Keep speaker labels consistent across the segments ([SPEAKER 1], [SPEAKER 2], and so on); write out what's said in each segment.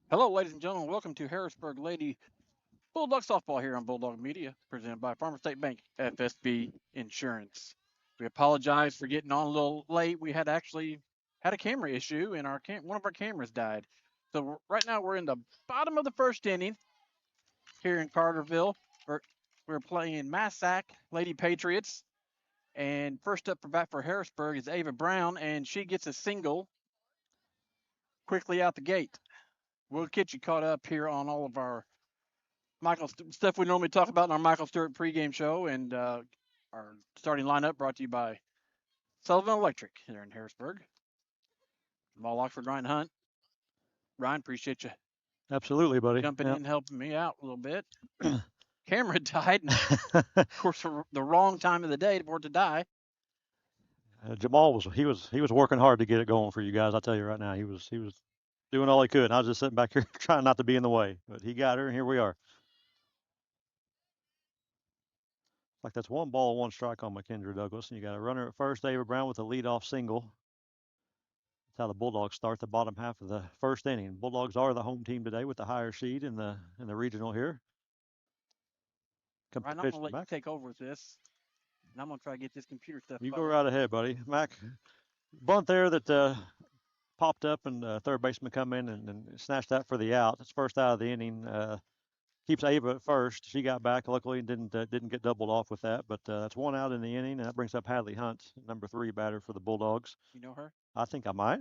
[SPEAKER 1] Hello, ladies and gentlemen. Welcome to Harrisburg Lady Bulldog Softball here on Bulldog Media, presented by Farmer State Bank, FSB Insurance. We apologize for getting on a little late. We had actually had a camera issue, and one of our cameras died. So right now we're in the bottom of the first inning here in Carterville. We're, we're playing Massac Lady Patriots, and first up for bat for Harrisburg is Ava Brown, and she gets a single quickly out the gate. We'll get you caught up here on all of our stuff we normally talk about in our Michael Stewart pregame show, and our starting lineup brought to you by Sullivan Electric here in Harrisburg. Ball lock for Ryan Hunt. Ryan, appreciate you
[SPEAKER 2] Absolutely, buddy.
[SPEAKER 1] jumping
[SPEAKER 2] Yep.
[SPEAKER 1] in, helping me out a little bit. Camera died, and of course, for the wrong time of the day for it to die.
[SPEAKER 2] Jamal was working hard to get it going for you guys. I'll tell you right now, he was doing all he could. And I was just sitting back here trying not to be in the way, but he got her, and here we are. Like that's one ball, one strike on McKendra Douglas, and you got a runner at first, Ava Brown with a leadoff single. That's how the Bulldogs start the bottom half of the first inning. Bulldogs are the home team today with the higher seed in the regional here. Comes
[SPEAKER 1] Ryan,
[SPEAKER 2] the
[SPEAKER 1] I'm
[SPEAKER 2] pitch
[SPEAKER 1] gonna let you
[SPEAKER 2] back.
[SPEAKER 1] take over with this, and I'm gonna try to get this computer stuff
[SPEAKER 2] You go
[SPEAKER 1] going.
[SPEAKER 2] right ahead, buddy. Mac, bunt there that popped up, and third baseman come in and snatched that for the out. It's first out of the inning. Keeps Ava at first. She got back luckily and didn't get doubled off with that. But that's one out in the inning, and that brings up Hadley Hunt, number 3 batter for the Bulldogs.
[SPEAKER 1] You know her?
[SPEAKER 2] I think I might.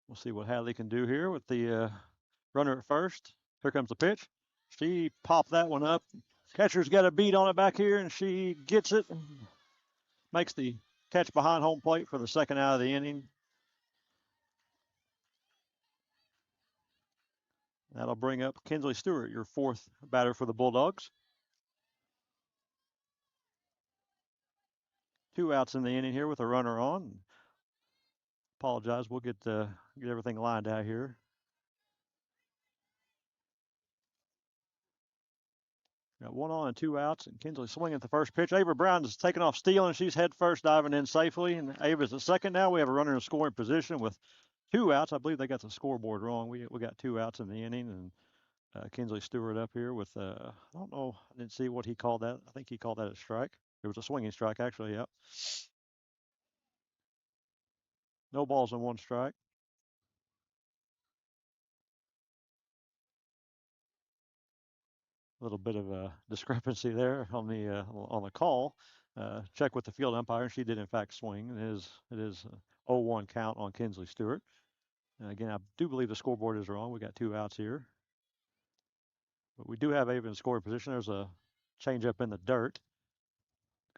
[SPEAKER 2] We'll see what Hadley can do here with the runner at first. Here comes the pitch. She popped that one up. Catcher's got a beat on it back here, and she gets it. Makes the catch behind home plate for the second out of the inning. That'll bring up Kinsley Stewart, your 4th batter for the Bulldogs. 2 outs in the inning here with a runner on. Apologize. We'll get everything lined out here. Got 1 on and 2 outs, and Kinsley swinging at the first pitch. Ava Brown is taking off stealing. She's head first, diving in safely, and Ava's at second now. We have a runner in scoring position with 2 outs. I believe they got the scoreboard wrong. We got 2 outs in the inning, and Kinsley Stewart up here with I don't know. I didn't see what he called that. I think he called that a strike. It was a swinging strike, actually. Yep. No balls and 1 strike. A little bit of a discrepancy there on the call. Check with the field umpire. She did in fact swing. It is 0-1 count on Kinsley Stewart. And again, I do believe the scoreboard is wrong. We got 2 outs here, but we do have Ava in scoring position. There's a change up in the dirt.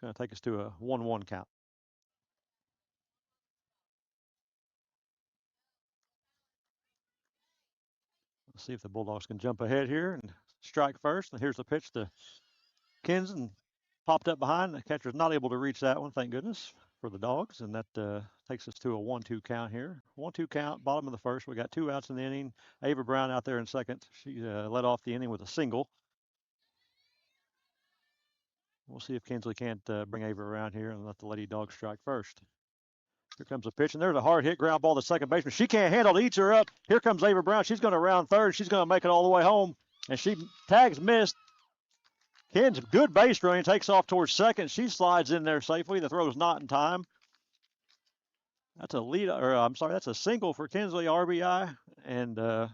[SPEAKER 2] Going to take us to a 1-1 count. Let's see if the Bulldogs can jump ahead here and strike first. And here's the pitch to Kinson. Popped up behind. The catcher's not able to reach that one, thank goodness, for the Dogs. And that takes us to a 1-2 count here. 1-2 count, bottom of the first. We got 2 outs in the inning. Ava Brown out there in second. She led off the inning with a single. We'll see if Kinsley can't bring Ava around here and let the Lady Dogs strike first. Here comes a pitch, and there's a hard hit ground ball to second baseman. She can't handle it, eats her up. Here comes Ava Brown. She's going to round third. She's going to make it all the way home. And she tags missed. Ken's good base running, takes off towards second. She slides in there safely. The throw's not in time. That's a lead, or I'm sorry, that's a single for Kinsley, RBI, and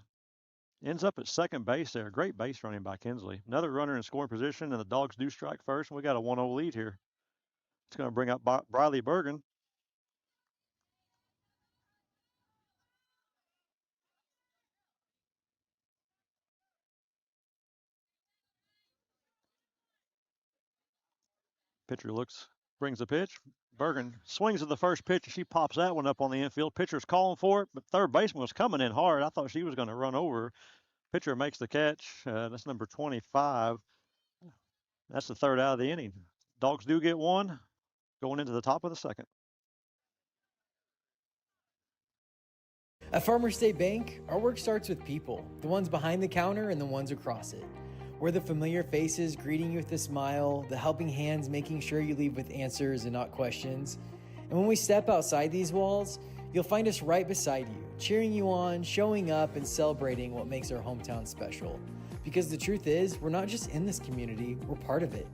[SPEAKER 2] ends up at second base there. Great base running by Kinsley. Another runner in scoring position, and the Dogs do strike first, and we got a 1-0 lead here. It's going to bring up Briley Bergen. Pitcher brings the pitch. Bergen swings at the first pitch, and she pops that one up on the infield. Pitcher's calling for it, but third baseman was coming in hard. I thought she was going to run over. Pitcher makes the catch. That's number 25. That's the third out of the inning. Dogs do get one going into the top of the second.
[SPEAKER 3] At Farmer State Bank, our work starts with people, the ones behind the counter and the ones across it. We're the familiar faces greeting you with a smile, the helping hands making sure you leave with answers and not questions. And when we step outside these walls, You'll find us right beside you, cheering you on, showing up, and celebrating what makes our hometown special. Because the truth is, we're not just in this community, we're part of it.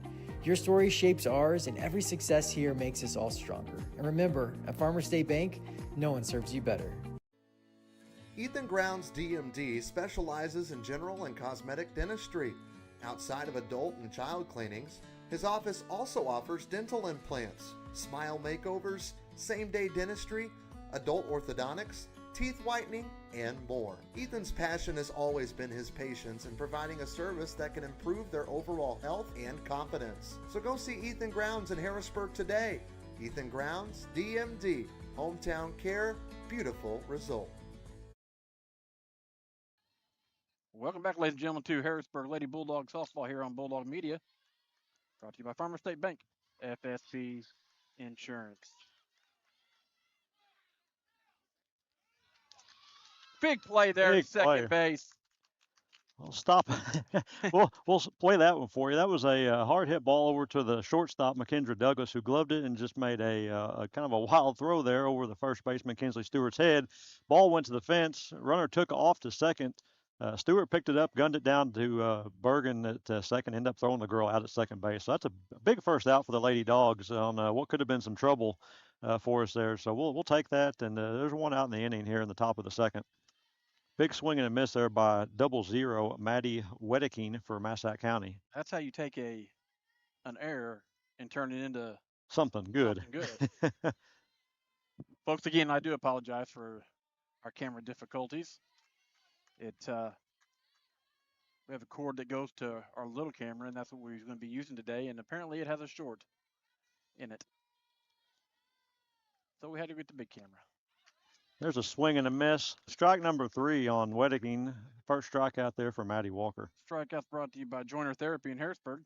[SPEAKER 3] Your story shapes ours, and every success here makes us all stronger. And remember, at Farmers State Bank, no one serves you better.
[SPEAKER 4] Ethan Grounds DMD specializes in general and cosmetic dentistry. Outside of adult and child cleanings, his office also offers dental implants, smile makeovers, same-day dentistry, adult orthodontics, teeth whitening, and more. Ethan's passion has always been his patients and providing a service that can improve their overall health and confidence. So go see Ethan Grounds in Harrisburg today. Ethan Grounds, DMD, hometown care, beautiful result.
[SPEAKER 1] Welcome back, ladies and gentlemen, to Harrisburg Lady Bulldog softball here on Bulldog Media. Brought to you by Farmers State Bank, FSB Insurance. Big play there at second base.
[SPEAKER 2] Well, stop. we'll play that one for you. That was a hard hit ball over to the shortstop, McKendra Douglas, who gloved it and just made a kind of a wild throw there over the first baseman, Kinsley Stewart's head. Ball went to the fence. Runner took off to second. Stewart picked it up, gunned it down to Bergen at second, ended up throwing the girl out at second base. So that's a big first out for the Lady Dogs on what could have been some trouble for us there. So we'll take that, and there's one out in the inning here in the top of the second. Big swing and a miss there by 00 Maddie Wedeking for Massac County.
[SPEAKER 1] That's how you take an error and turn it into
[SPEAKER 2] something good.
[SPEAKER 1] Folks, again, I do apologize for our camera difficulties. We have a cord that goes to our little camera, and that's what we're going to be using today, and apparently it has a short in it. So we had to get the big camera.
[SPEAKER 2] There's a swing and a miss. Strike number 3 on Wedeking. First strikeout there for Maddie Walker.
[SPEAKER 1] Strikeouts brought to you by Joiner Therapy in Harrisburg.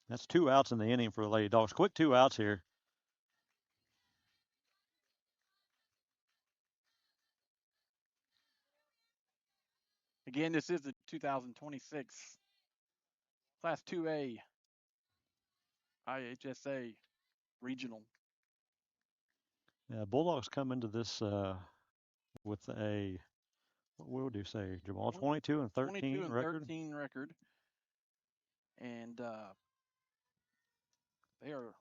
[SPEAKER 2] That's 2 outs in the inning for the Lady Dogs. Quick 2 outs here.
[SPEAKER 1] Again, this is the 2026 Class 2A IHSA Regional.
[SPEAKER 2] Bulldogs come into this with a, what would you say, Jamal? 22 and 13
[SPEAKER 1] 22 and
[SPEAKER 2] record?
[SPEAKER 1] 13 record. And they are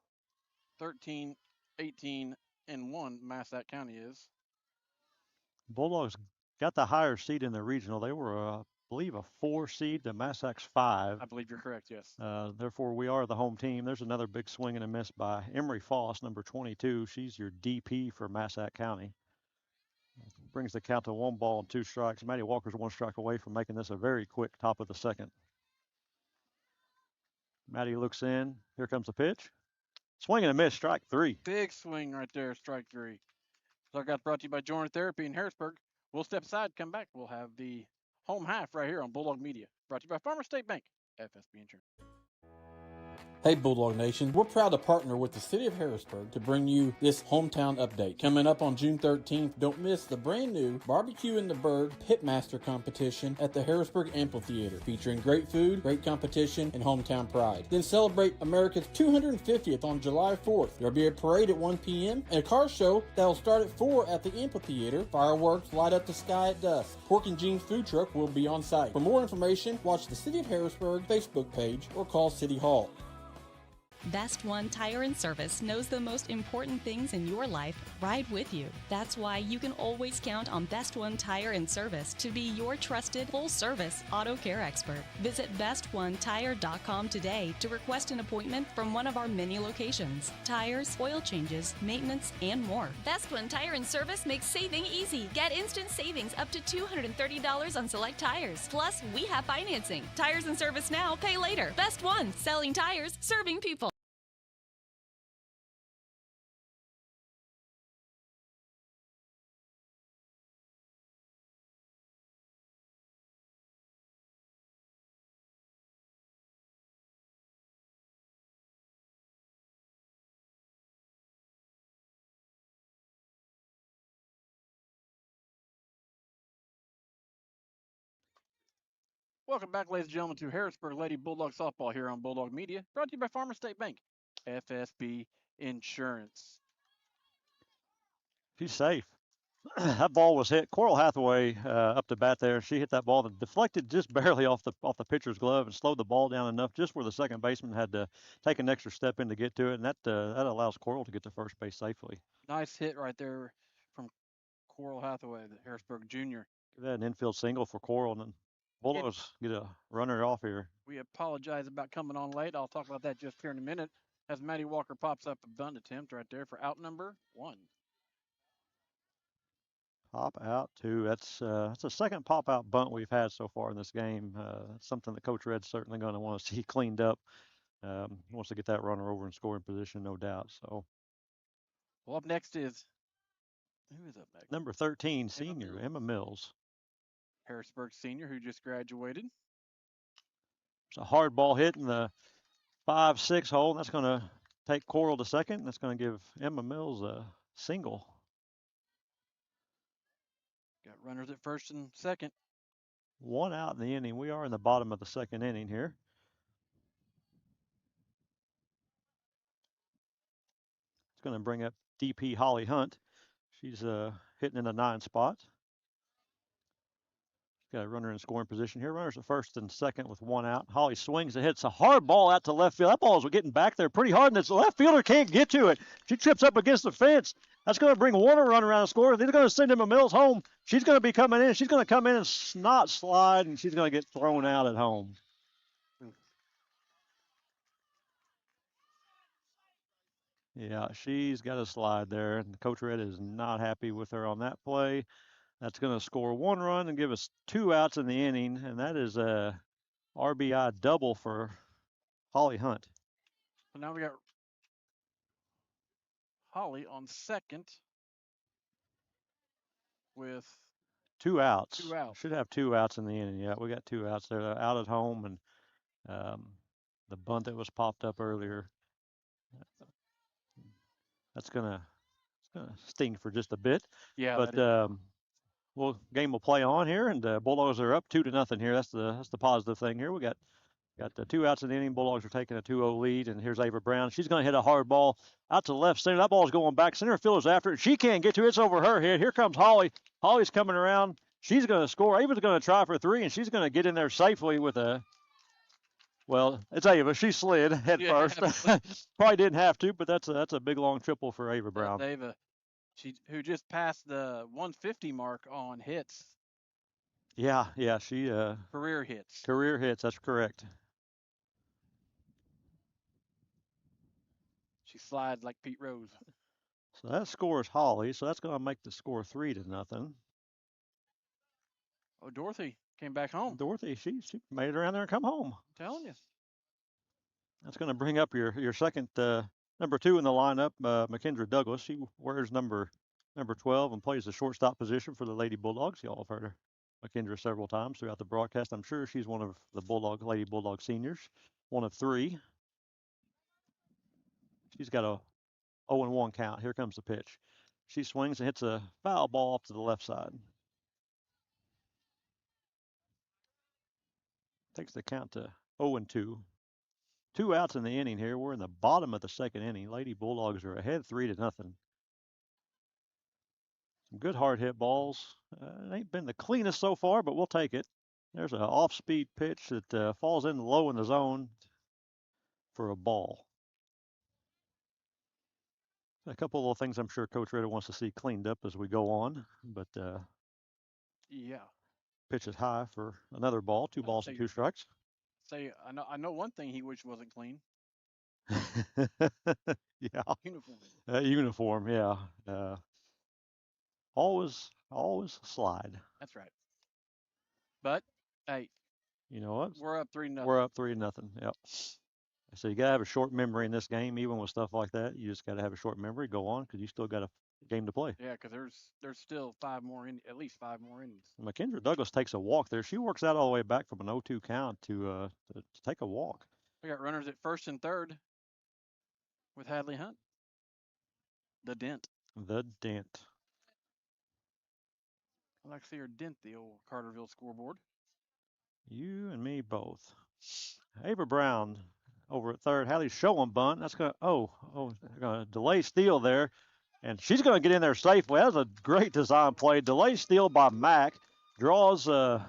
[SPEAKER 1] 13, 18, and 1, Massac County is.
[SPEAKER 2] Bulldogs got the higher seed in the regional. They were, I believe, a 4 seed. The Massac's 5.
[SPEAKER 1] I believe you're correct, yes.
[SPEAKER 2] Therefore, we are the home team. There's another big swing and a miss by Emery Foss, number 22. She's your DP for Massac County. Brings the count to 1 ball and 2 strikes. Maddie Walker's 1 strike away from making this a very quick top of the second. Maddie looks in. Here comes the pitch. Swing and a miss, strike 3.
[SPEAKER 1] Big swing right there, strike 3. So I got brought to you by Joiner Therapy in Harrisburg. We'll step aside, come back. We'll have the home half right here on Bulldog Media. Brought to you by Farmers State Bank, FSB Insurance.
[SPEAKER 5] Hey Bulldog Nation, we're proud to partner with the City of Harrisburg to bring you this hometown update. Coming up on June 13th, don't miss the brand new Barbecue in the Berg Pitmaster competition at the Harrisburg Amphitheater, featuring great food, great competition, and hometown pride. Then celebrate America's 250th on July 4th. There'll be a parade at 1 p.m. and a car show that'll start at 4 at the amphitheater. Fireworks light up the sky at dusk. Pork and Jeans food truck will be on site. For more information, watch the City of Harrisburg Facebook page or call City Hall.
[SPEAKER 6] Best One Tire and Service knows the most important things in your life right with you. That's why you can always count on Best One Tire and Service to be your trusted full-service auto care expert. Visit bestonetire.com today to request an appointment from one of our many locations. Tires, oil changes, maintenance, and more.
[SPEAKER 7] Best One Tire and Service makes saving easy. Get instant savings up to $230 on select tires. Plus, we have financing. Tires and Service now, pay later. Best One, selling tires, serving people.
[SPEAKER 1] Welcome back, ladies and gentlemen, to Harrisburg Lady Bulldog softball here on Bulldog Media. Brought to you by Farmers State Bank, FSB Insurance.
[SPEAKER 2] She's safe. that ball was hit. Coral Hathaway up to bat there. She hit that ball that deflected just barely off the pitcher's glove and slowed the ball down enough just where the second baseman had to take an extra step in to get to it, and that allows Coral to get to first base safely.
[SPEAKER 1] Nice hit right there from Coral Hathaway, the Harrisburg junior.
[SPEAKER 2] Give that an infield single for Coral, and then Bulldogs get a runner off here.
[SPEAKER 1] We apologize about coming on late. I'll talk about that just here in a minute as Maddie Walker pops up a bunt attempt right there for out number 1.
[SPEAKER 2] Pop out two. That's the second pop out bunt we've had so far in this game. That's something that Coach Red's certainly going to want to see cleaned up. Wants to get that runner over in scoring position, no doubt. So.
[SPEAKER 1] Well, up next is who is up next?
[SPEAKER 2] Number 13, senior Emma Mills.
[SPEAKER 1] Harrisburg senior who just graduated.
[SPEAKER 2] It's a hard ball hit in the 5-6 hole. And that's going to take Coral to second. That's going to give Emma Mills a single.
[SPEAKER 1] Got runners at first and second.
[SPEAKER 2] 1 out in the inning. We are in the bottom of the second inning here. It's going to bring up DP Holly Hunt. She's hitting in the 9 spot. Got a runner in scoring position here. Runners at first and second with 1 out. Holly swings and hits a hard ball out to left field. That ball is getting back there pretty hard, and the left fielder can't get to it. She trips up against the fence. That's going to bring Warner run around and score. They're going to send Emma Mills home. She's going to be coming in. She's going to come in and not slide, and she's going to get thrown out at home. Yeah, she's got a slide there, and Coach Red is not happy with her on that play. That's going to score 1 run and give us 2 outs in the inning, and that is a RBI double for Holly Hunt.
[SPEAKER 1] So now we got Holly on second with
[SPEAKER 2] 2 outs.
[SPEAKER 1] 2 outs.
[SPEAKER 2] Should have 2 outs in the inning. Yeah, we got 2 outs there. Out at home, and the bunt that was popped up earlier. That's gonna sting for just a bit.
[SPEAKER 1] Yeah,
[SPEAKER 2] but game will play on here, and Bulldogs are up 2-0 here. That's the positive thing here. We got the 2 outs in the inning. Bulldogs are taking a 2-0 lead, and here's Ava Brown. She's going to hit a hard ball out to left center. That ball's going back. Center fielder's after it. She can't get to it. It's over her head. Here comes Holly. Holly's coming around. She's going to score. Ava's going to try for 3, and she's going to get in there safely with a. Well, it's Ava. She slid head first. Probably didn't have to, but that's a big long triple for Ava Brown.
[SPEAKER 1] That's Ava. Who just passed the 150 mark on hits.
[SPEAKER 2] Yeah, she
[SPEAKER 1] career hits.
[SPEAKER 2] Career hits, that's correct.
[SPEAKER 1] She slides like Pete Rose.
[SPEAKER 2] So that scores Holly, so that's going to make the score 3-0.
[SPEAKER 1] Oh, Dorothy came back home.
[SPEAKER 2] Dorothy, she made it around there and come home.
[SPEAKER 1] I'm telling you.
[SPEAKER 2] That's going to bring up your second number 2 in the lineup, McKendra Douglas. She wears number 12 and plays the shortstop position for the Lady Bulldogs. Y'all have heard of McKendra several times throughout the broadcast. I'm sure she's one of the Lady Bulldog seniors, one of 3. She's got a 0-1 count. Here comes the pitch. She swings and hits a foul ball off to the left side. Takes the count to 0-2. 2 outs in the inning here. We're in the bottom of the second inning. Lady Bulldogs are ahead 3-0. Some good hard hit balls. It ain't been the cleanest so far, but we'll take it. There's an off-speed pitch that falls in low in the zone for a ball. A couple of little things I'm sure Coach Ritter wants to see cleaned up as we go on, but
[SPEAKER 1] yeah.
[SPEAKER 2] Pitch is high for another ball. 2 balls and 2 strikes.
[SPEAKER 1] I know one thing he wished wasn't clean.
[SPEAKER 2] Yeah.
[SPEAKER 1] Uniform.
[SPEAKER 2] Uniform, yeah. Always slide.
[SPEAKER 1] That's right. But hey,
[SPEAKER 2] you know what?
[SPEAKER 1] We're up 3-0.
[SPEAKER 2] We're up 3-0. Yep. So you gotta have a short memory in this game, even with stuff like that. You just gotta have a short memory. Go on, because you still got a game to play.
[SPEAKER 1] Yeah, because there's still at least 5 more innings.
[SPEAKER 2] McKendra Douglas takes a walk there. She works out all the way back from an 0-2 count to take a walk.
[SPEAKER 1] We got runners at first and third with Hadley Hunt. The dent. I'd like to see her dent the old Carterville scoreboard.
[SPEAKER 2] You and me both. Ava Brown over at third. Hadley's showing bunt. That's gonna delay steal there. And she's going to get in there safely. That was a great design play. Delay steal by Mac. Draws the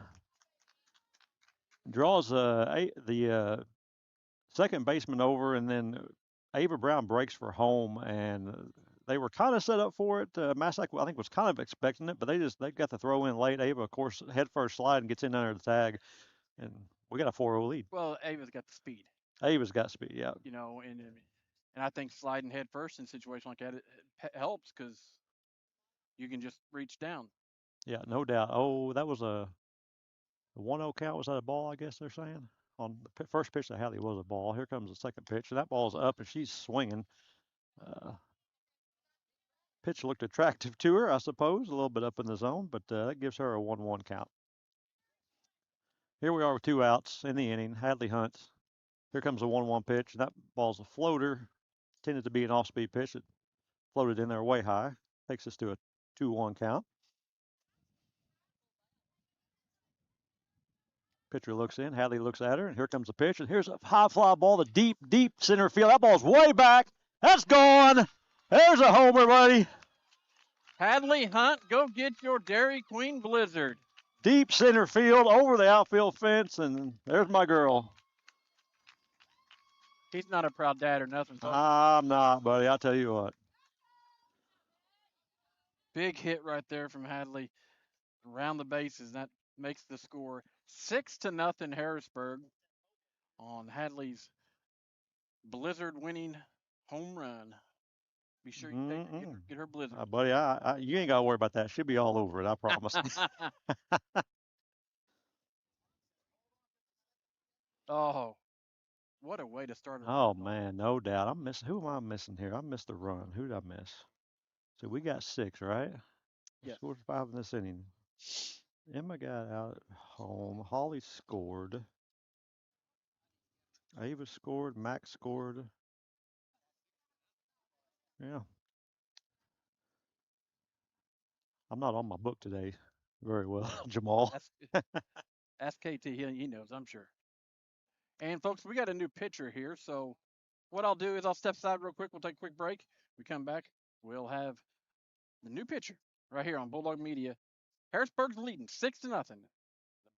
[SPEAKER 2] second baseman over, and then Ava Brown breaks for home, and they were kind of set up for it. Massac, I think, was kind of expecting it, but they got the throw in late. Ava, of course, head first slide and gets in under the tag, and we got a 4-0 lead.
[SPEAKER 1] Well, Ava's got the speed.
[SPEAKER 2] Ava's got speed, yeah.
[SPEAKER 1] You know, and I think sliding head first in a situation like that, it helps because you can just reach down.
[SPEAKER 2] Yeah, no doubt. Oh, that was a 1-0 count. Was that a ball, I guess they're saying? On the first pitch to Hadley was a ball. Here comes the second pitch, and that ball's up, and she's swinging. Pitch looked attractive to her, I suppose, a little bit up in the zone, but that gives her a 1-1 count. Here we are with 2 outs in the inning. Hadley hunts. Here comes a 1-1 pitch, and that ball's a floater. Tended to be an off-speed pitch. It floated in there way high. Takes us to a 2-1 count. Pitcher looks in. Hadley looks at her, and here comes the pitch. And here's a high fly ball to deep, deep center field. That ball's way back. That's gone. There's a homer, buddy.
[SPEAKER 1] Hadley Hunt, go get your Dairy Queen Blizzard.
[SPEAKER 2] Deep center field, over the outfield fence, and there's my girl.
[SPEAKER 1] He's not a proud dad or nothing. So
[SPEAKER 2] I'm not, buddy. I'll tell you what.
[SPEAKER 1] big hit right there from Hadley around the bases. That makes the score 6-0 Harrisburg on Hadley's Blizzard-winning home run. Be sure you get her Blizzard.
[SPEAKER 2] Buddy, you ain't got to worry about that. She'll be all over it, I promise.
[SPEAKER 1] Oh, what a way to start.
[SPEAKER 2] Oh, man, no doubt. I'm missing. Who am I missing here? I missed the run. Who did I miss? So we got 6, right?
[SPEAKER 1] Yes.
[SPEAKER 2] Scored 5 in this inning. Emma got out at home. Holly scored. Ava scored. Max scored. Yeah. I'm not on my book today very well, Jamal.
[SPEAKER 1] Ask KT. He knows, I'm sure. And, folks, we got a new pitcher here. So what I'll do is I'll step aside real quick. We'll take a quick break. We come back. We'll have the new pitcher right here on Bulldog Media. Harrisburg's leading 6-0. The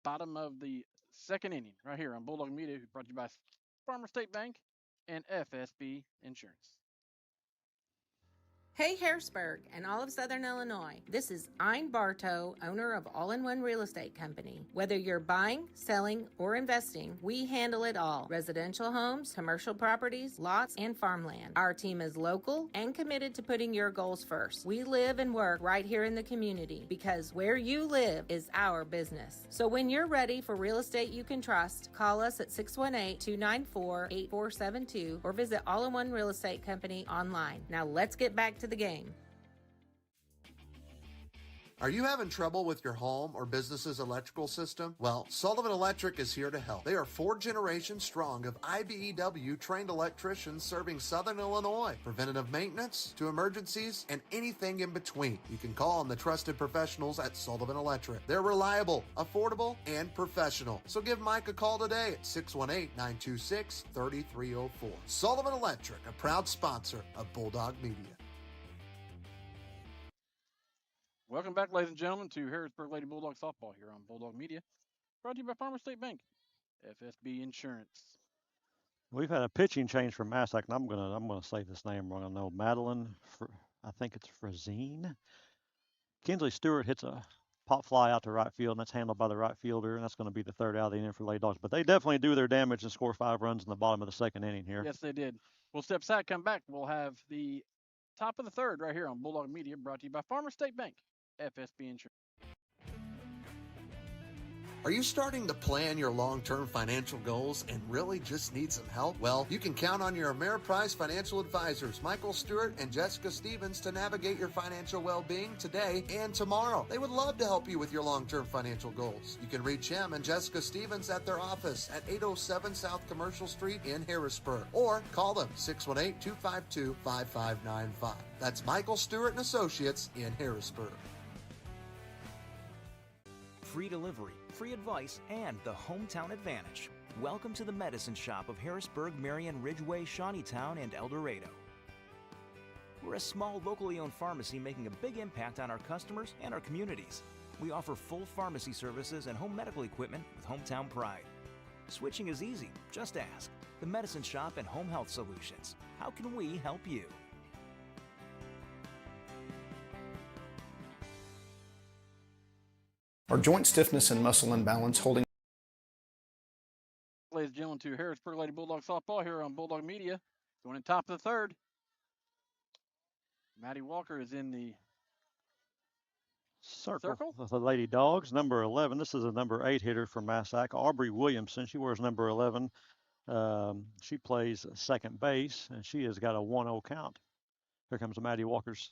[SPEAKER 1] bottom of the second inning right here on Bulldog Media, brought to you by Farmer State Bank and FSB Insurance.
[SPEAKER 8] Hey Harrisburg and all of Southern Illinois. This is Ein Bartow, owner of All-in-One Real Estate Company. Whether you're buying, selling, or investing, we handle it all. Residential homes, commercial properties, lots, and farmland. Our team is local and committed to putting your goals first. We live and work right here in the community because where you live is our business. So when you're ready for real estate you can trust, call us at 618-294-8472 or visit All-in-One Real Estate Company online. Now let's get back to the game.
[SPEAKER 4] Are you having trouble with your home or business's electrical system? Well, Sullivan Electric is here to help. They are 4 generations strong of IBEW trained electricians serving Southern Illinois. Preventative maintenance to emergencies and anything in between. You can call on the trusted professionals at Sullivan Electric. They're reliable, affordable, and professional. So give Mike a call today at 618-926-3304. Sullivan Electric, a proud sponsor of Bulldog Media.
[SPEAKER 1] Welcome back, ladies and gentlemen, to Harrisburg Lady Bulldog softball here on Bulldog Media, brought to you by Farmer State Bank, FSB Insurance.
[SPEAKER 2] We've had a pitching change from Massac, and I'm gonna say this name wrong. I know Madeline. I think it's Frazine. Kinsley Stewart hits a pop fly out to right field, and that's handled by the right fielder, and that's going to be the 3rd out of the inning for Lady Dogs. But they definitely do their damage and score 5 runs in the bottom of the 2nd inning here.
[SPEAKER 1] Yes, they did. We'll step aside, come back. We'll have the top of the 3rd right here on Bulldog Media, brought to you by Farmer State Bank, FSB Insurance.
[SPEAKER 4] Are you starting to plan your long-term financial goals and really just need some help? Well, you can count on your Ameriprise financial advisors, Michael Stewart and Jessica Stevens, to navigate your financial well-being today and tomorrow. They would love to help you with your long-term financial goals. You can reach him and Jessica Stevens at their office at 807 South Commercial Street in Harrisburg, or call them 618-252-5595. That's Michael Stewart and Associates in Harrisburg.
[SPEAKER 9] Free delivery, free advice, and the hometown advantage. Welcome to the Medicine Shop of Harrisburg, Marion, Ridgeway, Shawneetown, and El Dorado. We're a small, locally owned pharmacy making a big impact on our customers and our communities. We offer full pharmacy services and home medical equipment with hometown pride. Switching is easy. Just ask. The Medicine Shop and Home Health Solutions. How can we help you?
[SPEAKER 10] Are joint stiffness and muscle imbalance holding?
[SPEAKER 1] Ladies and gentlemen, to Harrisburg Lady Bulldog softball here on Bulldog Media. Going in top of the third. Maddie Walker is in the circle.
[SPEAKER 2] The Lady Dogs, number 11. This is a number 8 hitter for Massac. Aubrey Williamson, she wears number 11. She plays second base, and she has got a 1-0 count. Here comes Maddie Walker's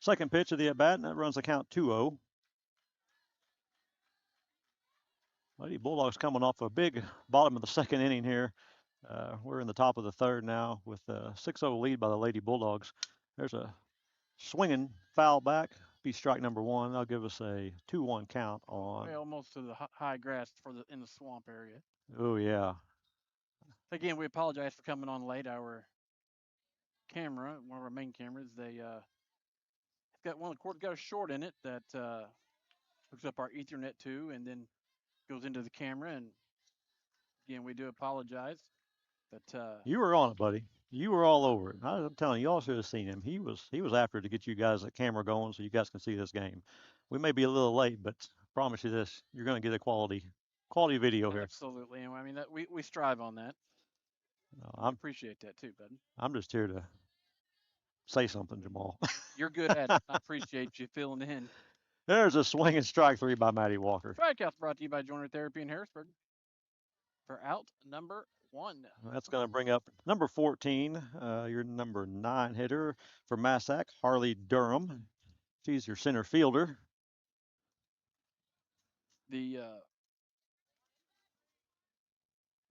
[SPEAKER 2] second pitch of the at-bat, and that runs the count 2-0. Lady Bulldogs coming off a big bottom of the second inning here. We're in the top of the third now with a 6-0 lead by the Lady Bulldogs. There's a swinging foul back. Be strike number 1. That'll give us a 2-1 count on.
[SPEAKER 1] Way almost to the high grass in the swamp area.
[SPEAKER 2] Oh, yeah.
[SPEAKER 1] Again, we apologize for coming on late. Our camera, one of our main cameras, they got one of the cords got a short in it that hooks up our Ethernet too, and then goes into the camera. And again, we do apologize. But
[SPEAKER 2] you were on it, buddy. You were all over it. I'm telling you, you all should have seen him. He was after it to get you guys the camera going so you guys can see this game. We may be a little late, but I promise you this: you're going to get a quality video here.
[SPEAKER 1] Absolutely, and I mean that we strive on that. I appreciate that too, bud.
[SPEAKER 2] I'm just here to say something, Jamal.
[SPEAKER 1] You're good at it. I appreciate you filling in.
[SPEAKER 2] There's a swing and strike 3 by Maddie Walker.
[SPEAKER 1] Strikeouts brought to you by Joiner Therapy in Harrisburg. For out number 1.
[SPEAKER 2] That's going to bring up number 14, your number 9 hitter for Massac, Harley Durham. She's your center fielder.
[SPEAKER 1] The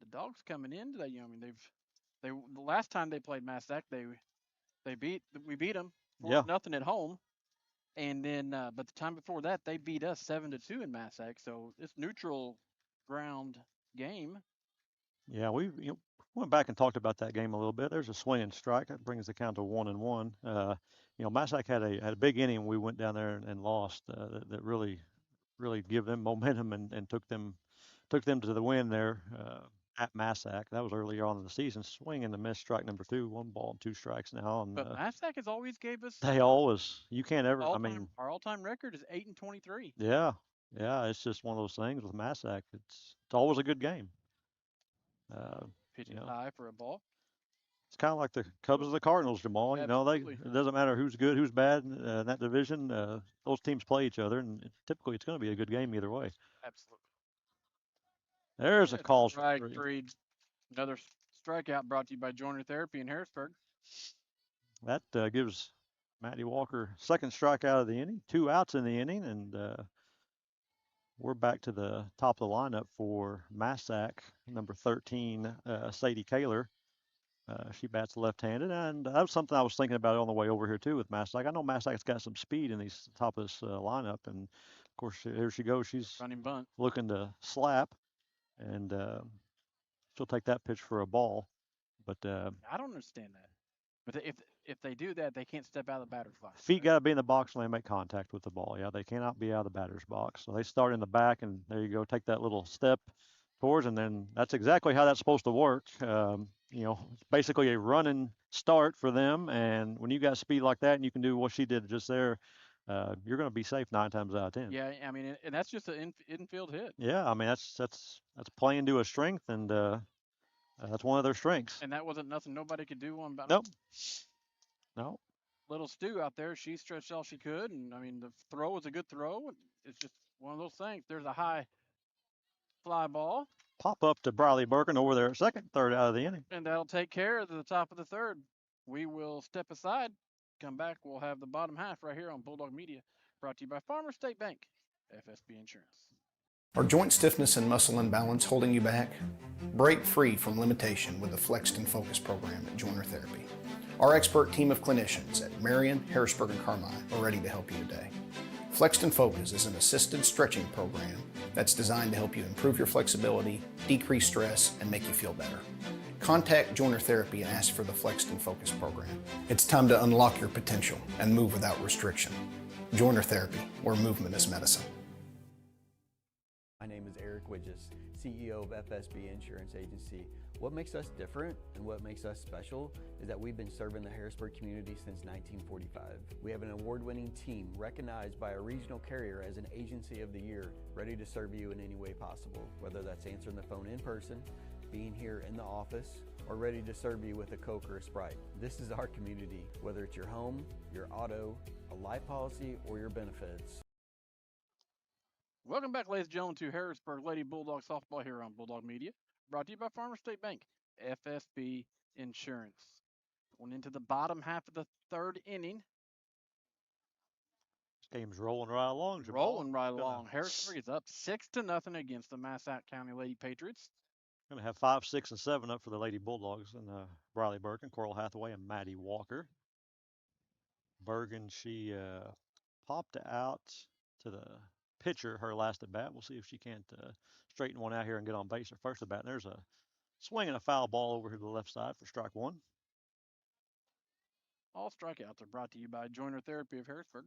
[SPEAKER 1] Dogs coming in today. I mean, the last time they played Massac, we beat them 4-0 at home, and then but the time before that they beat us 7-2 in Massac. So it's neutral ground game.
[SPEAKER 2] Yeah, we went back and talked about that game a little bit. There's a swing and strike that brings the count to 1-1. Massac had a big inning when we went down there and lost. That really give them momentum and took them to the win there at Massac. That was earlier on in the season. Swing and a miss, strike number 2, 1 ball and 2 strikes now. And,
[SPEAKER 1] but Massac has always gave us.
[SPEAKER 2] They always. You can't ever.
[SPEAKER 1] Our all-time record is 8-23.
[SPEAKER 2] Yeah. It's just one of those things with Massac. It's always a good game.
[SPEAKER 1] Pitching high for a ball.
[SPEAKER 2] It's kind of like the Cubs and the Cardinals, Jamal.
[SPEAKER 1] Absolutely.
[SPEAKER 2] It doesn't matter who's good, who's bad in that division. Those teams play each other, and typically it's going to be a good game either way.
[SPEAKER 1] Absolutely.
[SPEAKER 2] There's a call.
[SPEAKER 1] Strike 3. Another strikeout brought to you by Joiner Therapy in Harrisburg.
[SPEAKER 2] That gives Maddie Walker second strikeout of the inning, 2 outs in the inning, and we're back to the top of the lineup for Massac, number 13, Sadie Kaler. She bats left-handed, and that was something I was thinking about on the way over here too with Massac. I know Massac's got some speed in these top of this lineup, and of course here she goes. She's
[SPEAKER 1] running bunt,
[SPEAKER 2] looking to slap, and she'll take that pitch for a ball. But
[SPEAKER 1] I don't understand that. But if they do that, they can't step out of the batter's box.
[SPEAKER 2] Feet got to be in the box when they make contact with the ball. Yeah, they cannot be out of the batter's box. So they start in the back, and there you go. Take that little step towards, and then that's exactly how that's supposed to work. It's basically a running start for them. And when you got speed like that, and you can do what she did just there, you're going to be safe 9 times out of 10.
[SPEAKER 1] Yeah, I mean, and that's just an infield hit.
[SPEAKER 2] Yeah, I mean that's playing to a strength, and that's one of their strengths.
[SPEAKER 1] And that wasn't nothing nobody could do on.
[SPEAKER 2] Nope. No.
[SPEAKER 1] Little Stu out there, she stretched all she could, and I mean the throw was a good throw. It's just one of those things. There's a high fly ball.
[SPEAKER 2] Pop up to Briley Birkin over there at second, third out of the inning.
[SPEAKER 1] And that'll take care of the top of the third. We will step aside, come back. We'll have the bottom half right here on Bulldog Media, brought to you by Farmers State Bank, FSB Insurance.
[SPEAKER 10] Are joint stiffness and muscle imbalance holding you back? Break free from limitation with the Flexed and Focus program at Joiner Therapy. Our expert team of clinicians at Marion, Harrisburg, and Carmine are ready to help you today. Flexed and Focus is an assisted stretching program that's designed to help you improve your flexibility, decrease stress, and make you feel better. Contact Joiner Therapy and ask for the Flexed and Focus program. It's time to unlock your potential and move without restriction. Joiner Therapy, where movement is medicine.
[SPEAKER 11] My name is Eric Widges, CEO of FSB Insurance Agency. What makes us different and what makes us special is that we've been serving the Harrisburg community since 1945. We have an award-winning team recognized by a regional carrier as an Agency of the Year, ready to serve you in any way possible, whether that's answering the phone in person, being here in the office, or ready to serve you with a Coke or a Sprite. This is our community, whether it's your home, your auto, a life policy, or your benefits.
[SPEAKER 1] Welcome back, ladies and gentlemen, to Harrisburg Lady Bulldog softball here on Bulldog Media. Brought to you by Farmers State Bank, FSB Insurance. Going into the bottom half of the third inning.
[SPEAKER 2] This game's rolling right along.
[SPEAKER 1] Rolling right along. Harrisburg is up 6-0 against the Massac County Lady Patriots.
[SPEAKER 2] Going to have 5, 6, and 7 up for the Lady Bulldogs and Briley Bergen, Coral Hathaway, and Maddie Walker. Bergen, she popped out to the pitcher her last at bat. We'll see if she can't straighten one out here and get on base her first at bat. And there's a swing and a foul ball over to the left side for strike one.
[SPEAKER 1] All strikeouts are brought to you by Joiner Therapy of Harrisburg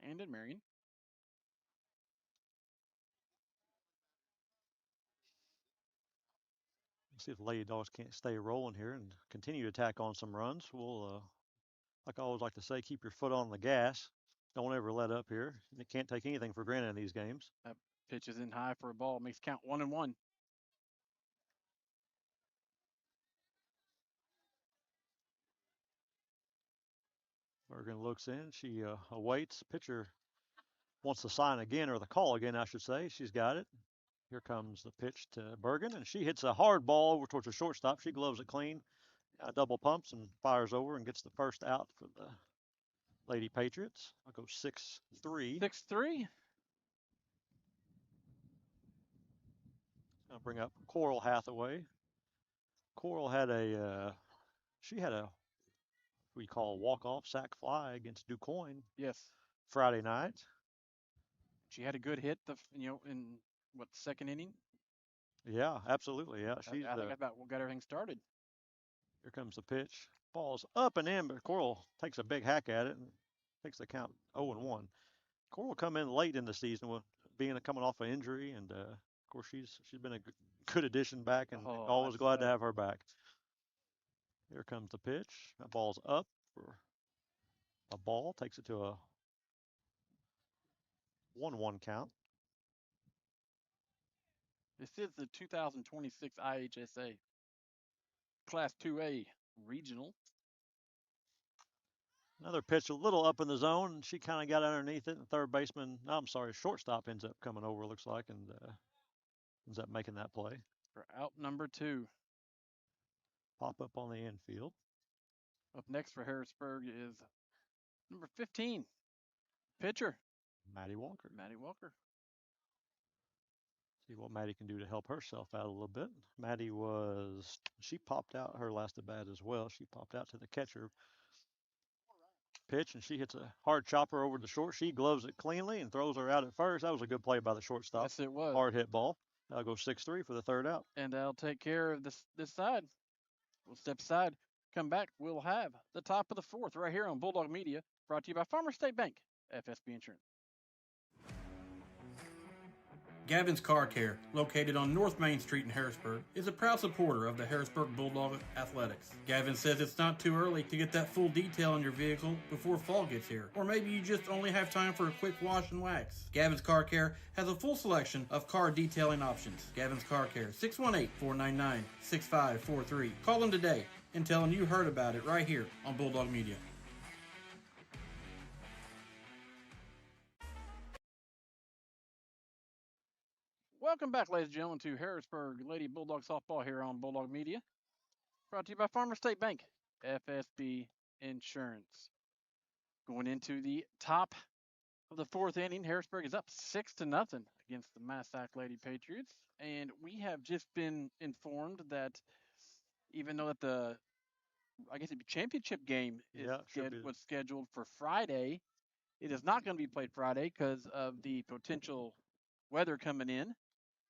[SPEAKER 1] and in Marion.
[SPEAKER 2] We'll see if the Lady Dogs can't stay rolling here and continue to tack on some runs. We'll, like I always like to say, keep your foot on the gas. Don't ever let up here. You can't take anything for granted in these games.
[SPEAKER 1] That pitch is in high for a ball. Makes count 1-1.
[SPEAKER 2] Bergen looks in. She awaits. Pitcher wants the sign again, or the call again, I should say. She's got it. Here comes the pitch to Bergen, and she hits a hard ball over towards the shortstop. She gloves it clean, double pumps, and fires over and gets the first out for the Lady Patriots. I'll go 6-3.
[SPEAKER 1] 6-3.
[SPEAKER 2] I'll bring up Coral Hathaway. Coral had she had a we call a walk-off sac fly against DuQuoin.
[SPEAKER 1] Yes.
[SPEAKER 2] Friday night.
[SPEAKER 1] She had a good hit, in what, second inning?
[SPEAKER 2] Yeah, absolutely. Yeah,
[SPEAKER 1] I think about what got everything started.
[SPEAKER 2] Here comes the pitch. Ball's up and in, but Coral takes a big hack at it and takes the count 0-1. Coral come in late in the season with coming off an injury, and of course she's been a good addition back, and always glad to have her back. Here comes the pitch. That ball's up for a ball. Takes it to a 1-1 count.
[SPEAKER 1] This is the 2026 IHSA Class 2A Regional.
[SPEAKER 2] Another pitch a little up in the zone, and she kind of got underneath it, and shortstop ends up coming over, looks like, and ends up making that play.
[SPEAKER 1] For out number 2.
[SPEAKER 2] Pop up on the infield.
[SPEAKER 1] Up next for Harrisburg is number 15, pitcher.
[SPEAKER 2] Maddie Walker. See what Maddie can do to help herself out a little bit. Maddie she popped out her last at bat as well. She popped out to the catcher. Pitch, and she hits a hard chopper over the short. She gloves it cleanly and throws her out at first. That was a good play by the shortstop.
[SPEAKER 1] Yes, it was.
[SPEAKER 2] Hard hit ball. That'll go 6-3 for the third out.
[SPEAKER 1] And that'll take care of this side. We'll step aside, come back. We'll have the top of the fourth right here on Bulldog Media, brought to you by Farmers State Bank, FSB Insurance.
[SPEAKER 5] Gavin's Car Care, located on North Main Street in Harrisburg, is a proud supporter of the Harrisburg Bulldog athletics. Gavin says it's not too early to get that full detail on your vehicle before fall gets here, or maybe you just only have time for a quick wash and wax. Gavin's Car Care has a full selection of car detailing options. Gavin's Car Care, 618-499-6543. Call them today and tell them you heard about it right here on Bulldog Media.
[SPEAKER 1] Welcome back, ladies and gentlemen, to Harrisburg Lady Bulldog softball here on Bulldog Media, brought to you by Farmers State Bank, FSB Insurance. Going into the top of the fourth inning, Harrisburg is up 6-0 against the Massac Lady Patriots, and we have just been informed that even though that the championship game was scheduled for Friday, it is not going to be played Friday because of the potential weather coming in.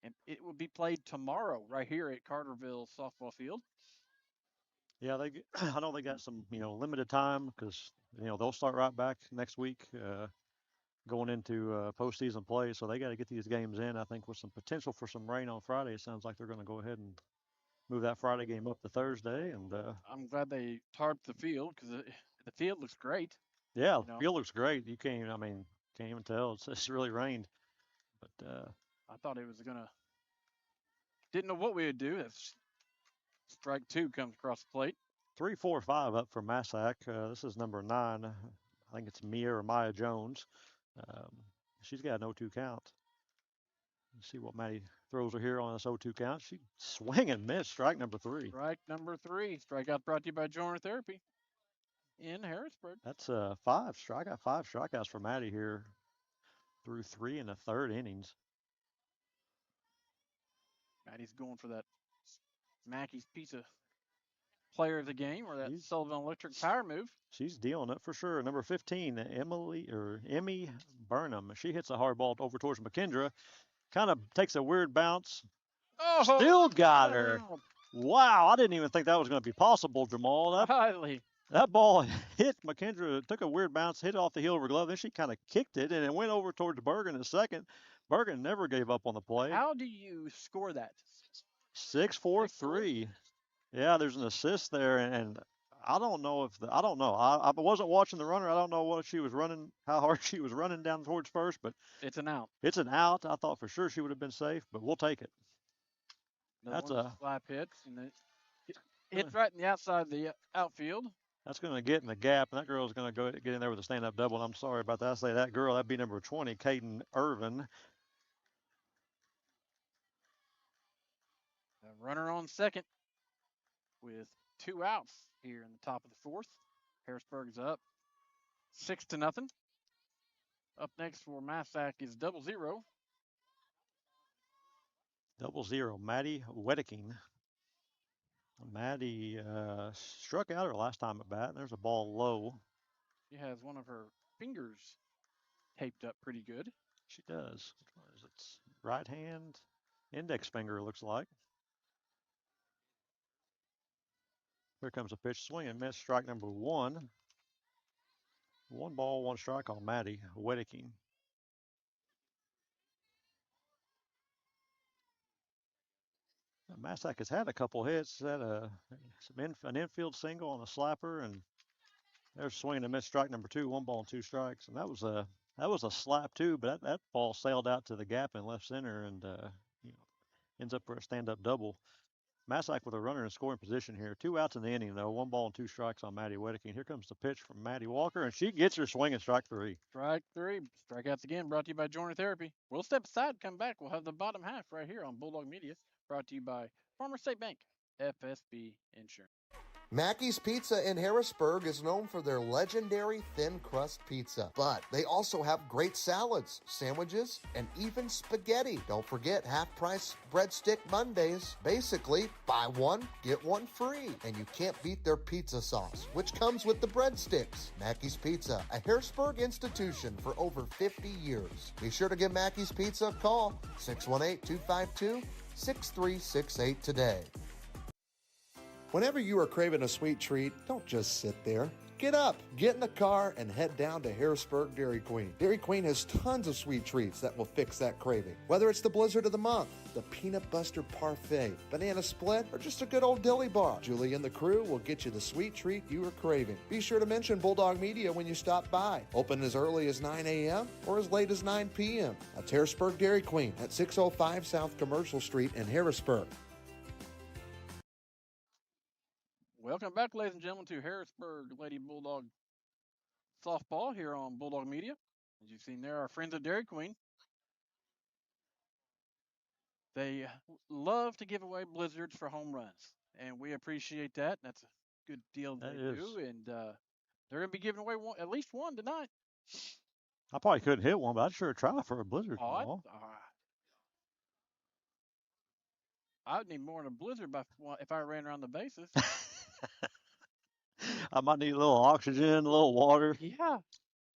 [SPEAKER 1] And it will be played tomorrow right here at Carterville Softball Field.
[SPEAKER 2] Yeah, I know they got some, limited time because, they'll start right back next week, going into postseason play. So they got to get these games in. I think with some potential for some rain on Friday, it sounds like they're going to go ahead and move that Friday game up to Thursday. And
[SPEAKER 1] I'm glad they tarped the field because the field looks great.
[SPEAKER 2] yeah, the field looks great. You can't, can't even tell. It's really rained. But
[SPEAKER 1] I thought it was gonna. Didn't know what we would do. If strike two comes across the plate.
[SPEAKER 2] 3-4-5 up for Massac. This is number 9. I think it's Maya Jones. Um, she's got an 0-2 count. Let's see what Maddie throws her here on this 0-2 count. She swing and miss. Strike number 3.
[SPEAKER 1] Strike number 3. Strikeout brought to you by Joiner Therapy in Harrisburg.
[SPEAKER 2] That's 5 strikeout. 5 strikeouts for Maddie here through 3 in the 3rd innings.
[SPEAKER 1] Maddie's going for that Mackey's Pizza player of the game or that Sullivan Electric power move.
[SPEAKER 2] She's dealing it for sure. Number 15, Emmy Burnham. She hits a hard ball over towards McKendra. Kind of takes a weird bounce.
[SPEAKER 1] Oh,
[SPEAKER 2] still got her. Wow, I didn't even think that was going to be possible, Jamal. That ball hit McKendra, took a weird bounce, hit off the heel of her glove. Then she kind of kicked it, and it went over towards Bergen in second. Bergen never gave up on the play.
[SPEAKER 1] How do you score that?
[SPEAKER 2] 6-4-3. Yeah, there's an assist there, and I don't know I don't know. I wasn't watching the runner. I don't know what she was running, how hard she was running down towards first, but
[SPEAKER 1] it's an out.
[SPEAKER 2] It's an out. I thought for sure she would have been safe, but we'll take it.
[SPEAKER 1] That's a slap hit, and it hits right in the outside of the outfield.
[SPEAKER 2] That's going to get in the gap, and that girl's going to get in there with a stand-up double. And I'm sorry about that. I say that girl, that'd be number 20, Caden Irvin.
[SPEAKER 1] A runner on second with 2 outs here in the top of the 4th. Harrisburg's up 6-0. Up next for Massac is 0-0.
[SPEAKER 2] 0-0, Maddie Wedeking. Maddie struck out her last time at bat. There's a ball low.
[SPEAKER 1] She has one of her fingers taped up pretty good.
[SPEAKER 2] She does. It's right hand, index finger, looks like. Here comes a pitch, swing and miss, strike number 1. 1 ball, 1 strike on Maddie Wedeking. Massac has had a couple hits. Had an infield single on a slapper, and there's swing and miss, strike number 2, 1 ball and 2 strikes. And that was a slap too, but that ball sailed out to the gap in left center and ends up for a stand-up double. Massac with a runner in scoring position here. 2 outs in the inning, though. 1 ball and 2 strikes on Maddie Wedeking. Here comes the pitch from Maddie Walker, and she gets her swing and strike 3.
[SPEAKER 1] Strike 3. Strikeouts again, brought to you by Joiner Therapy. We'll step aside, come back. We'll have the bottom half right here on Bulldog Media, brought to you by Farmer State Bank, FSB Insurance.
[SPEAKER 4] Mackey's Pizza in Harrisburg is known for their legendary thin crust pizza, but they also have great salads, sandwiches, and even spaghetti. Don't forget half-price breadstick Mondays. Basically, buy one, get one free. And you can't beat their pizza sauce, which comes with the breadsticks. Mackey's Pizza, a Harrisburg institution for over 50 years. Be sure to give Mackey's Pizza a call, 618-252-6368 today. Whenever you are craving a sweet treat, don't just sit there. Get up, get in the car, and head down to Harrisburg Dairy Queen. Dairy Queen has tons of sweet treats that will fix that craving. Whether it's the Blizzard of the Month, the Peanut Buster Parfait, Banana Split, or just a good old dilly bar, Julie and the crew will get you the sweet treat you are craving. Be sure to mention Bulldog Media when you stop by. Open as early as 9 a.m. or as late as 9 p.m. That's Harrisburg Dairy Queen at 605 South Commercial Street in Harrisburg.
[SPEAKER 1] Welcome back, ladies and gentlemen, to Harrisburg Lady Bulldog softball here on Bulldog Media. As you've seen there, our friends at Dairy Queen. They love to give away blizzards for home runs, and we appreciate that. That's a good deal they do, and they're going to be giving away at least one tonight.
[SPEAKER 2] I probably couldn't hit one, but I'd sure try for a blizzard.
[SPEAKER 1] I would need more than a blizzard if I ran around the bases.
[SPEAKER 2] I might need a little oxygen, a little water.
[SPEAKER 1] Yeah.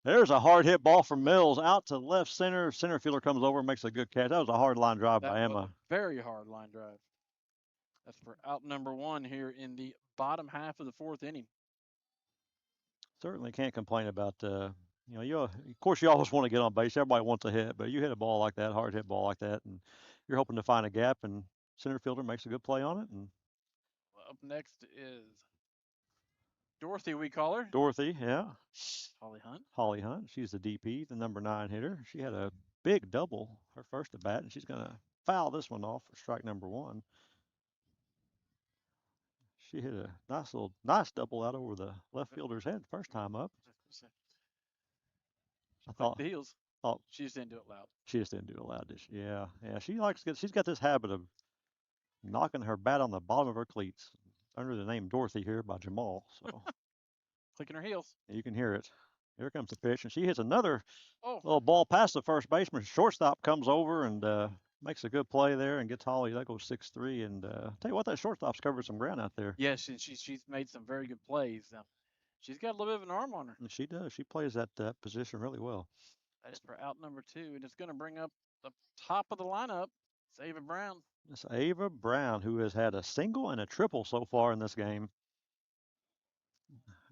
[SPEAKER 2] There's a hard hit ball from Mills out to left center. Center fielder comes over and makes a good catch. That was a hard line drive by
[SPEAKER 1] That was
[SPEAKER 2] Emma.
[SPEAKER 1] a very hard line drive. That's for out number 1 here in the bottom half of the 4th inning.
[SPEAKER 2] Certainly can't complain about of course you always want to get on base. Everybody wants a hit, but you hit a ball like that, hard hit ball like that, and you're hoping to find a gap, and center fielder makes a good play on it. And
[SPEAKER 1] Up next is Dorothy, we call her.
[SPEAKER 2] Dorothy, yeah.
[SPEAKER 1] Holly Hunt.
[SPEAKER 2] Holly Hunt. She's the DP, the number 9 hitter. She had a big double her first at bat, and she's going to foul this one off for strike number 1. She hit a nice double out over the left fielder's head first time up. I thought
[SPEAKER 1] the heels. She just didn't do it loud.
[SPEAKER 2] She just didn't do it loud, did she? Yeah. She's got this habit of knocking her bat on the bottom of her cleats. Under the name Dorothy here by Jamal. So
[SPEAKER 1] clicking her heels.
[SPEAKER 2] You can hear it. Here comes the pitch, and she hits another little ball past the first baseman. Shortstop comes over and makes a good play there and gets Holly. That goes 6-3. And tell you what, that shortstop's covered some ground out there.
[SPEAKER 1] Yes, and she's made some very good plays. She's got a little bit of an arm on her.
[SPEAKER 2] And she does. She plays that position really well.
[SPEAKER 1] That is for out number 2, and it's going to bring up the top of the lineup. It's Ava Brown.
[SPEAKER 2] It's Ava Brown, who has had a single and a triple so far in this game.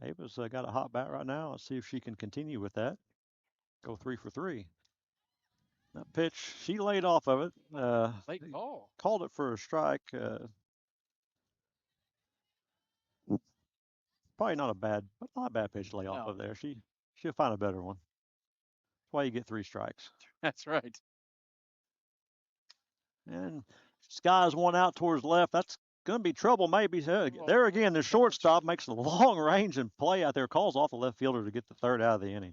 [SPEAKER 2] Ava's got a hot bat right now. Let's see if she can continue with that. Go 3 for 3. That pitch, she laid off of it.
[SPEAKER 1] Late ball.
[SPEAKER 2] Called it for a strike. Probably not a bad pitch to lay off of there. She'll find a better one. That's why you get 3 strikes.
[SPEAKER 1] That's right.
[SPEAKER 2] And skies one out towards left. That's going to be trouble maybe. There again, the shortstop makes a long range and play out there. Calls off the left fielder to get the 3rd out of the inning.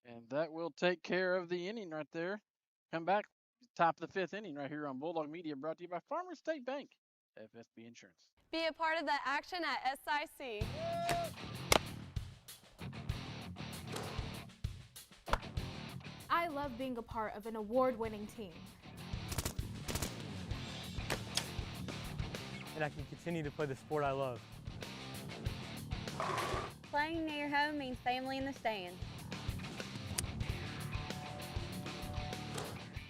[SPEAKER 1] And that will take care of the inning right there. Come back, top of the 5th inning right here on Bulldog Media, brought to you by Farmers State Bank, FSB Insurance.
[SPEAKER 12] Be a part of the action at SIC.
[SPEAKER 13] I love being a part of an award-winning team.
[SPEAKER 14] And I can continue to play the sport I love.
[SPEAKER 15] Playing near home means family in the stands.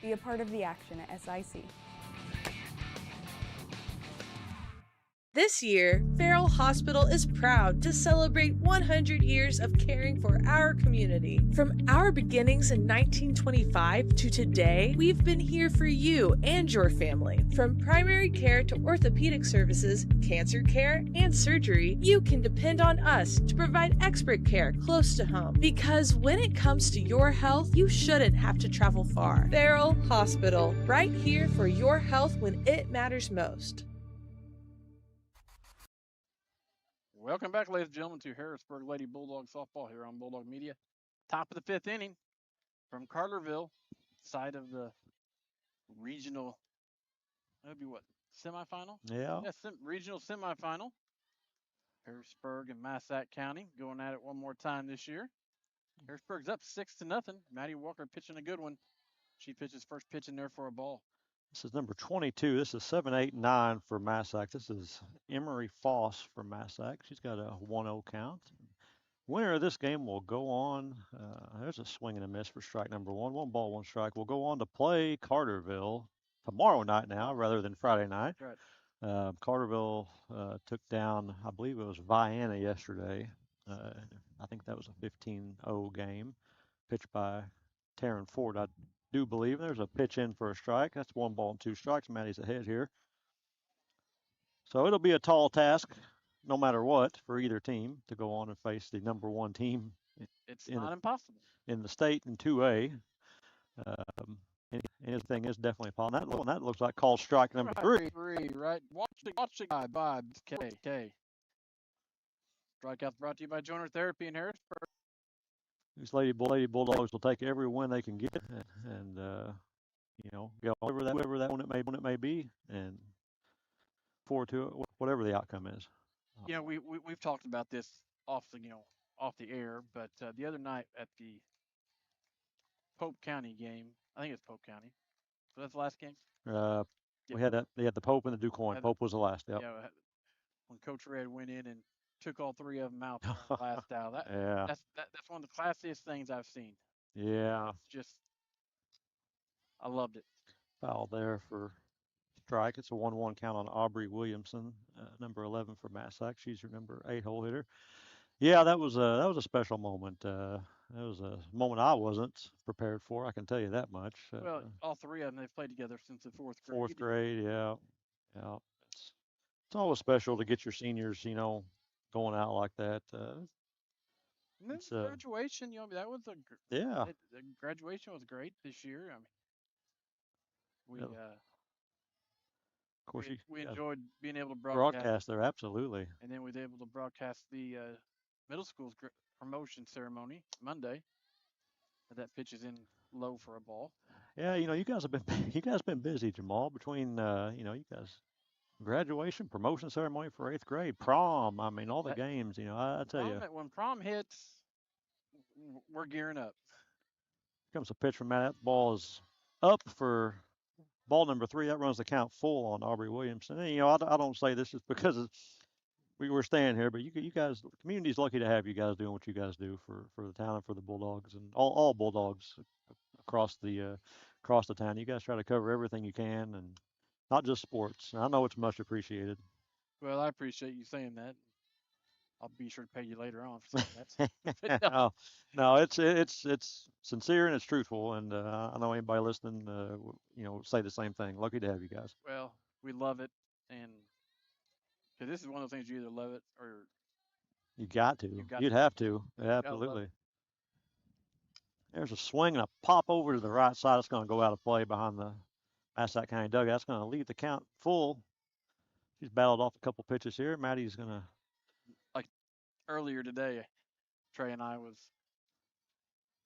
[SPEAKER 16] Be a part of the action at SIC.
[SPEAKER 17] This year, Farrell Hospital is proud to celebrate 100 years of caring for our community. From our beginnings in 1925 to today, we've been here for you and your family. From primary care to orthopedic services, cancer care, and surgery, you can depend on us to provide expert care close to home. Because when it comes to your health, you shouldn't have to travel far. Farrell Hospital, right here for your health when it matters most.
[SPEAKER 1] Welcome back, ladies and gentlemen, to Harrisburg Lady Bulldog softball here on Bulldog Media. Top of the 5th inning from Carterville, side of the regional, that would be what, semifinal?
[SPEAKER 2] Yeah.
[SPEAKER 1] Regional semifinal. Harrisburg and Massac County going at it one more time this year. Harrisburg's up 6-0. Maddie Walker pitching a good one. She pitches first pitch in there for a ball.
[SPEAKER 2] This is number 22. This is 7-8-9 for Massac. This is Emery Foss for Massac. She's got a 1-0 count. Winner of this game will go on. There's a swing and a miss for strike number 1. 1 ball, 1 strike. Will go on to play Carterville tomorrow night now rather than Friday night.
[SPEAKER 1] Right.
[SPEAKER 2] Carterville took down, I believe it was Vienna yesterday. I think that was a 15-0 game pitched by Taryn Ford, I do believe. There's a pitch in for a strike. That's 1 ball and 2 strikes. Maddie's ahead here. So it'll be a tall task, no matter what, for either team to go on and face the number 1 team.
[SPEAKER 1] It's not impossible.
[SPEAKER 2] In the state in 2A. Anything is definitely possible. That looks like called strike number 3.
[SPEAKER 1] Right. Watch the guy. Bob K. Strikeouts brought to you by Joiner Therapy in Harrisburg.
[SPEAKER 2] These Lady Bulldogs will take every win they can get, and go whatever that one it may be, and forward to it, whatever the outcome is.
[SPEAKER 1] We've talked about this off the air, but the other night at the Pope County game, I think it's Pope County. So that's the last game.
[SPEAKER 2] We had the Pope and the DuQuoin. Pope was the last. Yep.
[SPEAKER 1] Yeah, when Coach Red went in and took all three of them out there on the last out.
[SPEAKER 2] Yeah.
[SPEAKER 1] That's one of the classiest things I've seen.
[SPEAKER 2] Yeah.
[SPEAKER 1] It's just, I loved it.
[SPEAKER 2] Foul there for strike. It's a 1-1 count on Aubrey Williamson, number 11 for Massac. She's your number 8 hole hitter. Yeah, that was a special moment. That was a moment I wasn't prepared for. I can tell you that much.
[SPEAKER 1] Well, all three of them, they've played together since the fourth grade.
[SPEAKER 2] Fourth grade, yeah, yeah. It's always special to get your seniors, going out like that.
[SPEAKER 1] And then
[SPEAKER 2] It's
[SPEAKER 1] graduation, that was
[SPEAKER 2] yeah.
[SPEAKER 1] the graduation was great this year. I mean, we
[SPEAKER 2] Yeah. Of course,
[SPEAKER 1] we
[SPEAKER 2] you
[SPEAKER 1] enjoyed being able to
[SPEAKER 2] broadcast there, absolutely.
[SPEAKER 1] and then we were able to broadcast the middle school's promotion ceremony Monday. That pitch is in low for a ball.
[SPEAKER 2] Yeah, you guys have been busy, Jamal, between you guys graduation, promotion ceremony for 8th grade, prom. I mean, all the games. I tell you.
[SPEAKER 1] When prom hits, we're gearing up.
[SPEAKER 2] Here comes a pitch from Matt. That ball is up for ball number 3. That runs the count full on Aubrey Williamson. And, I don't say this just because we were staying here, but you guys, the community's lucky to have you guys doing what you guys do for the town and for the Bulldogs and all Bulldogs across the town. You guys try to cover everything you can, and not just sports. I know it's much appreciated.
[SPEAKER 1] Well, I appreciate you saying that. I'll be sure to pay you later on for saying that.
[SPEAKER 2] No, it's sincere and it's truthful, and I know anybody listening, say the same thing. Lucky to have you guys.
[SPEAKER 1] Well, we love it, and because this is one of those things you either love it or
[SPEAKER 2] you got to. You'd have to. Yeah, absolutely. There's a swing and a pop over to the right side. It's going to go out of play behind the Massac County dugout. That's going to leave the count full. She's battled off a couple pitches here. Maddie's going to.
[SPEAKER 1] Like earlier today, Trey and I was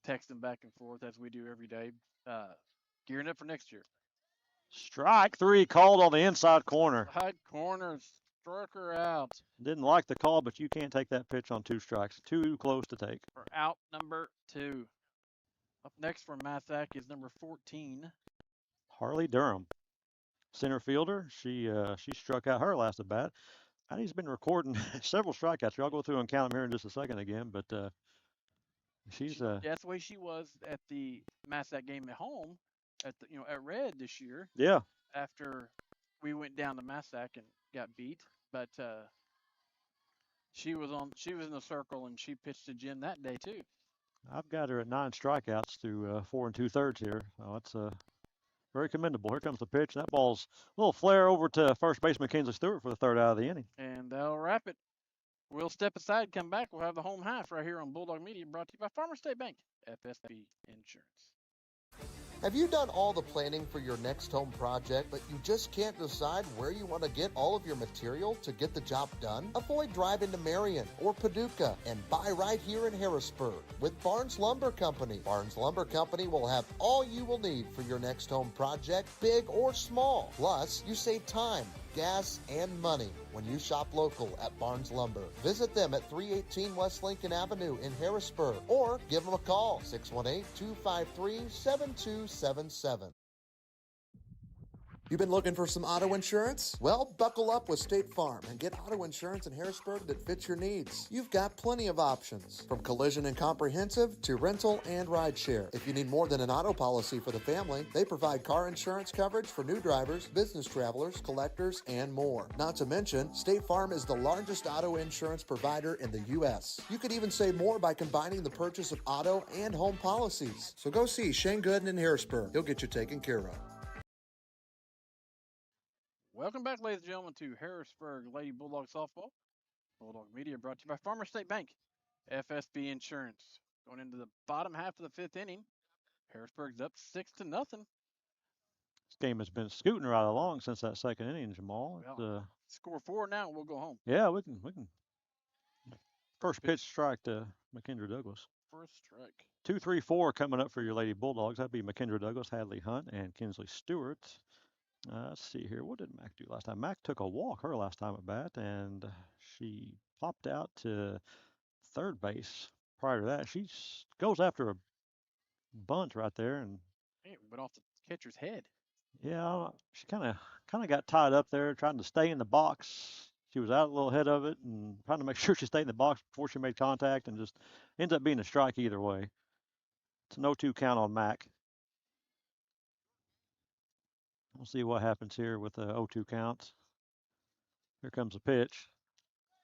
[SPEAKER 1] texting back and forth as we do every day, gearing up for next year.
[SPEAKER 2] Strike 3 called on the inside corner.
[SPEAKER 1] Side corner, struck her out.
[SPEAKER 2] Didn't like the call, but you can't take that pitch on 2 strikes. Too close to take.
[SPEAKER 1] For out number 2. Up next for Massac is number 14.
[SPEAKER 2] Harley Durham, center fielder. She struck out her last at bat. Maddie's been recording several strikeouts here. I'll go through and count them here in just a second again, but she's
[SPEAKER 1] that's the way she was at the Massac game at home at Red this year.
[SPEAKER 2] Yeah.
[SPEAKER 1] After we went down to Massac and got beat, but she was in the circle and she pitched to Jim that day too.
[SPEAKER 2] I've got her at 9 strikeouts through 4 2/3 here. So it's very commendable. Here comes the pitch. That ball's a little flare over to first baseman Kinsley Stewart for the 3rd out of the inning.
[SPEAKER 1] And that'll wrap it. We'll step aside, come back. We'll have the home half right here on Bulldog Media, brought to you by Farmers State Bank, FSB Insurance.
[SPEAKER 4] Have you done all the planning for your next home project, but you just can't decide where you want to get all of your material to get the job done? Avoid driving to Marion or Paducah and buy right here in Harrisburg with Barnes Lumber Company. Barnes Lumber Company will have all you will need for your next home project, big or small. Plus, you save time, gas, and money when you shop local at Barnes Lumber. Visit them at 318 West Lincoln Avenue in Harrisburg or give them a call, 618-253-7277. You've been looking for some auto insurance? Well, buckle up with State Farm and get auto insurance in Harrisburg that fits your needs. You've got plenty of options, from collision and comprehensive to rental and rideshare. If you need more than an auto policy for the family, they provide car insurance coverage for new drivers, business travelers, collectors, and more. Not to mention, State Farm is the largest auto insurance provider in the U.S. You could even save more by combining the purchase of auto and home policies. So go see Shane Gooden in Harrisburg. He'll get you taken care of.
[SPEAKER 1] Welcome back, ladies and gentlemen, to Harrisburg Lady Bulldog Softball. Bulldog Media brought to you by Farmers State Bank, FSB Insurance. Going into the bottom half of the 5th inning, Harrisburg's up 6-0.
[SPEAKER 2] This game has been scooting right along since that 2nd inning, Jamal.
[SPEAKER 1] Well, score 4 now, and we'll go home.
[SPEAKER 2] Yeah, we can. First pitch strike to McKendra Douglas.
[SPEAKER 1] First strike.
[SPEAKER 2] 2, 3, 4 coming up for your Lady Bulldogs. That'd be McKendra Douglas, Hadley Hunt, and Kinsley Stewart. Let's see here. What did Mac do last time? Mac took a walk her last time at bat, and she popped out to 3rd base. Prior to that, she goes after a bunt right there, and
[SPEAKER 1] it went off the catcher's head.
[SPEAKER 2] Yeah, she kind of got tied up there, trying to stay in the box. She was out a little ahead of it and trying to make sure she stayed in the box before she made contact, and just ends up being a strike either way. It's an 0-2 count on Mac. We'll see what happens here with the 0-2 counts. Here comes the pitch.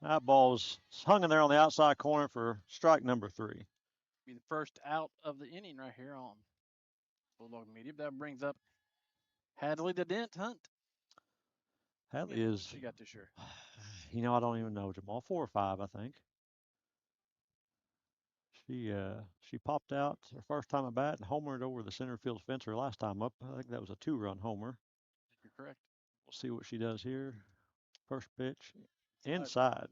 [SPEAKER 2] That ball's hung in there on the outside corner for strike number 3.
[SPEAKER 1] Be the first out of the inning right here on Bulldog Media. That brings up Hadley the Dent Hunt.
[SPEAKER 2] Hadley is.
[SPEAKER 1] She got this year.
[SPEAKER 2] I don't even know, Jamal. 4 or 5, I think. She popped out her first time at bat and homered over the center field fence her last time up. I think that was a 2-run homer.
[SPEAKER 1] You're correct.
[SPEAKER 2] We'll see what she does here. First pitch, inside.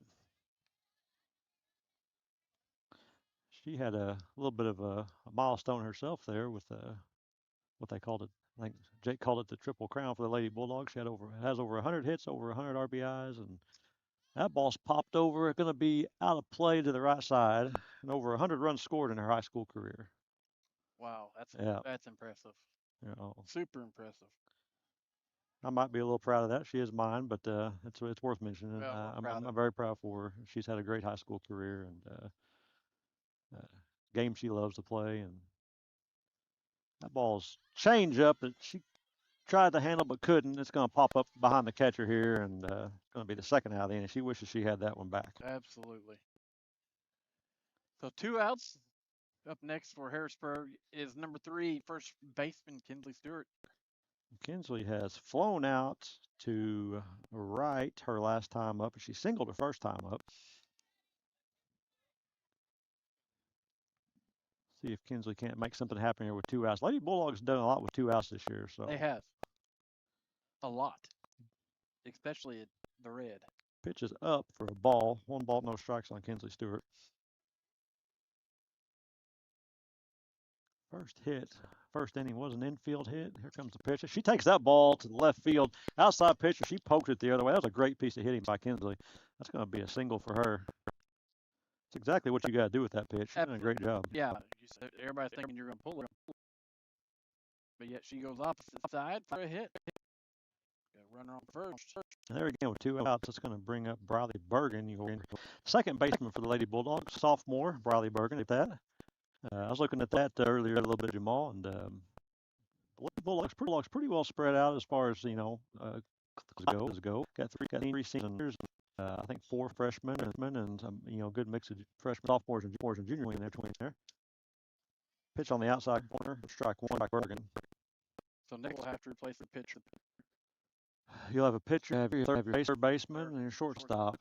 [SPEAKER 2] She had a little bit of a milestone herself there with what they called it. I think Jake called it the Triple Crown for the Lady Bulldogs. She has over 100 hits, over 100 RBIs, and that ball's popped over. Going to be out of play to the right side, and over 100 runs scored in her high school career.
[SPEAKER 1] Wow, that's impressive. Super impressive.
[SPEAKER 2] I might be a little proud of that. She is mine, but it's worth mentioning.
[SPEAKER 1] Well,
[SPEAKER 2] I'm very proud for her. She's had a great high school career and game she loves to play. And that ball's change up that she tried to handle but couldn't. It's going to pop up behind the catcher here, and it's going to be the second out of the inning. She wishes she had that one back.
[SPEAKER 1] Absolutely. So 2 outs. Up next for Harrisburg is number 3, first baseman Kinsley Stewart.
[SPEAKER 2] Kinsley has flown out to right her last time up. She singled her first time up. See if Kinsley can't make something happen here with 2 outs. Lady Bulldogs done a lot with 2 outs this year. So
[SPEAKER 1] they have. A lot. Especially at the red.
[SPEAKER 2] Pitch is up for a ball. 1 ball, no strikes on Kinsley Stewart. First inning was an infield hit. Here comes the pitcher. She takes that ball to the left field. Outside pitcher, she poked it the other way. That was a great piece of hitting by Kinsley. That's going to be a single for her. It's exactly what you got to do with that pitch. She's done a great job.
[SPEAKER 1] Yeah, everybody's thinking you're going to pull it. But yet she goes opposite side for a hit. Got a runner on first.
[SPEAKER 2] And there again with 2 outs, it's going to bring up Briley Bergen. Second baseman for the Lady Bulldogs, sophomore Briley Bergen at that. I was looking at that earlier a little bit, Jamal, and the Bulldogs pretty well spread out as far as go. Got three seniors, I think 4 freshmen and good mix of freshmen, sophomores, and juniors in there. Pitch on the outside corner, strike 1 by Bergen.
[SPEAKER 1] So next we'll have to replace the pitcher.
[SPEAKER 2] You'll have a pitcher, have your third baseman, and your shortstop.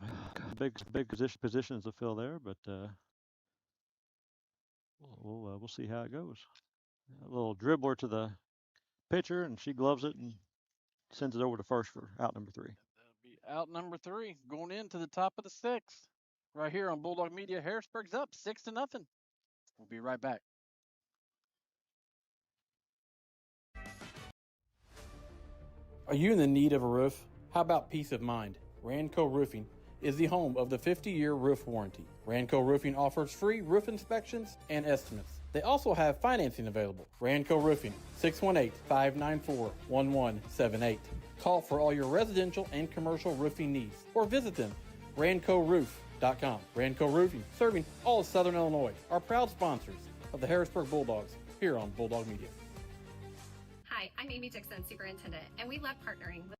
[SPEAKER 2] Big positions to fill there, but. We'll see how it goes. A little dribbler to the pitcher, and she gloves it and sends it over to first for out number 3.
[SPEAKER 1] That'll be out number 3, going into the top of the 6th. Right here on Bulldog Media, Harrisburg's up 6-0. We'll be right back.
[SPEAKER 5] Are you in the need of a roof? How about peace of mind? Ranco Roofing is the home of the 50-year roof warranty. Ranco Roofing offers free roof inspections and estimates. They also have financing available. Ranco Roofing, 618-594-1178. Call for all your residential and commercial roofing needs or visit them, rancoroof.com. Ranco Roofing, serving all of Southern Illinois, are proud sponsors of the Harrisburg Bulldogs here on Bulldog Media.
[SPEAKER 18] Hi, I'm Amy Dixon, Superintendent, and we love partnering with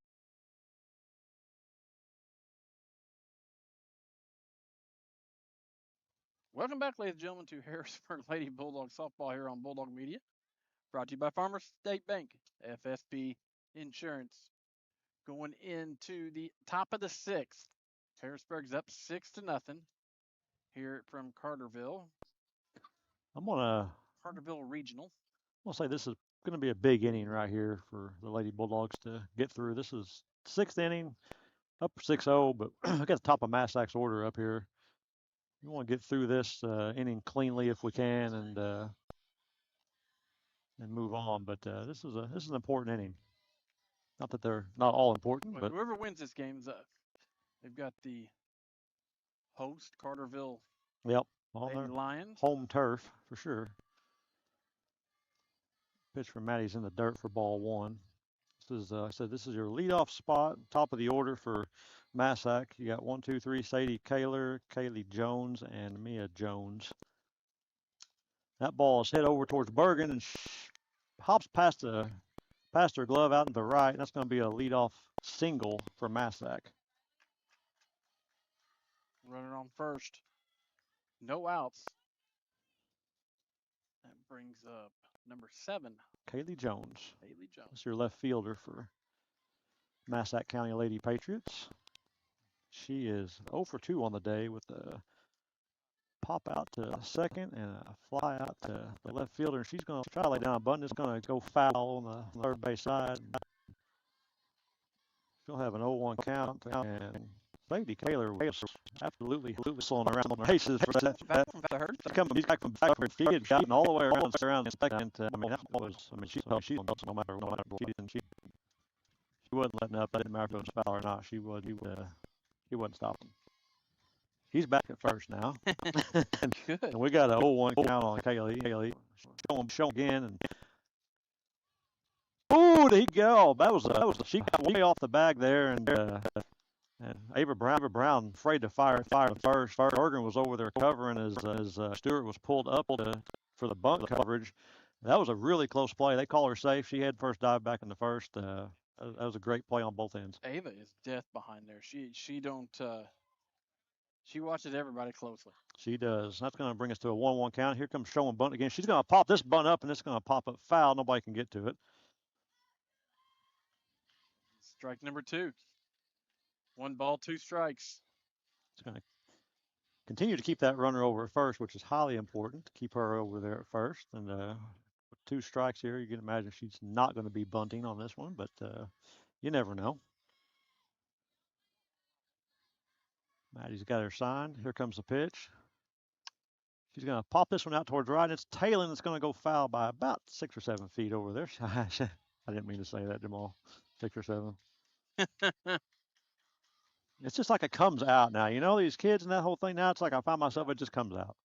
[SPEAKER 1] Welcome back, ladies and gentlemen, to Harrisburg Lady Bulldog Softball here on Bulldog Media. Brought to you by Farmers State Bank, FSB Insurance. Going into the top of the 6th. Harrisburg's up 6-0 here from Carterville. Carterville Regional.
[SPEAKER 2] I'll say this is going to be a big inning right here for the Lady Bulldogs to get through. This is 6th inning, up 6-0, but I got the top of Massac's order up here. We want to get through this inning cleanly if we can and move on. But this is an important inning. Not that they're not all important, but
[SPEAKER 1] whoever wins this game is they've got the host Carterville.
[SPEAKER 2] Yep, on their
[SPEAKER 1] Lions
[SPEAKER 2] home turf for sure. Pitch from Maddie's in the dirt for ball 1. This is, I said, this is your leadoff spot, top of the order for Massac. You got 1, 2, 3, Sadie Kaler, Kaylee Jones, and Mia Jones. That ball is hit over towards Bergen and hops past her glove out to the right. That's going to be a leadoff single for Massac.
[SPEAKER 1] Runner on first. No outs. That brings up number 7.
[SPEAKER 2] Kaylee Jones.
[SPEAKER 1] Kaylee Jones.
[SPEAKER 2] That's your left fielder for Massac County Lady Patriots. She is 0 for 2 on the day with a pop out to second and a fly out to the left fielder. And she's going to try to lay down a bunt. It's going to go foul on the third base side. She'll have an 0-1 count. And Sadie Kaler was absolutely whistling around the bases for that. He's back from back. She had gotten all the way around the second. I mean, that was. I mean, she's no matter what she wasn't letting up. It didn't matter if it was foul or not. She wasn't stopping. He's back at first now. and we got a 0-1 count on Kaylee. Show him again. And oh, there you go. That was she got way off the bag there, and Ava Brown afraid to fire first. Bergen was over there covering as Stewart was pulled up for the bunt coverage. That was a really close play. They call her safe. She had first dive back in the first. That was a great play on both ends.
[SPEAKER 1] Ava is death behind there. She watches everybody closely.
[SPEAKER 2] She does. That's going to bring us to a 1-1 count. Here comes showing bunt again. She's going to pop this bunt up, and it's going to pop up foul. Nobody can get to it.
[SPEAKER 1] Strike number 2. 1 ball, 2 strikes.
[SPEAKER 2] It's going to continue to keep that runner over at first, which is highly important to keep her over there at first. And with 2 strikes here, you can imagine she's not going to be bunting on this one, but you never know. Maddie's got her sign. Here comes the pitch. She's going to pop this one out towards right. It's tailing. It's going to go foul by about 6 or 7 feet over there. I didn't mean to say that, Jamal. 6 or 7. It's just like it comes out now. You know, these kids and that whole thing now, it's like I find myself, it just comes out.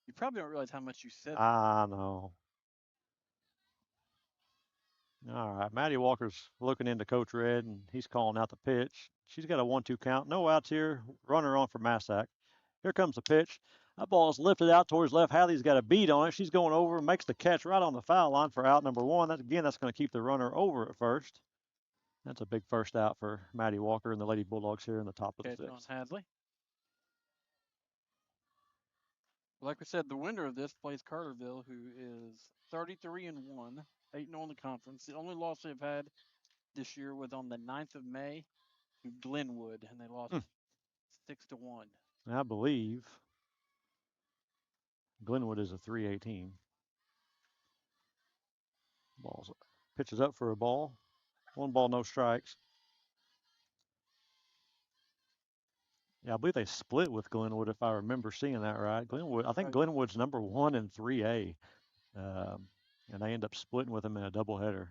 [SPEAKER 1] You probably don't realize how much you said.
[SPEAKER 2] I know. All right, Maddie Walker's looking into Coach Red, and he's calling out the pitch. She's got a 1-2 count. No outs here. Runner on for Massac. Here comes the pitch. That ball is lifted out towards left. Hallie's got a beat on it. She's going over and makes the catch right on the foul line for out number 1. That's going to keep the runner over at first. That's a big first out for Maddie Walker and the Lady Bulldogs here in the top of the 6th.
[SPEAKER 1] On Hadley. Like we said, the winner of this plays Carterville, who is 33-1, 8-0 in the conference. The only loss they've had this year was on the 9th of May to Glenwood, and they lost 6-1.
[SPEAKER 2] I believe Glenwood is a 3-18. Pitches up for a ball. 1 ball, no strikes. Yeah, I believe they split with Glenwood, if I remember seeing that right. I think Glenwood's number 1 in 3A, and they end up splitting with them in a doubleheader.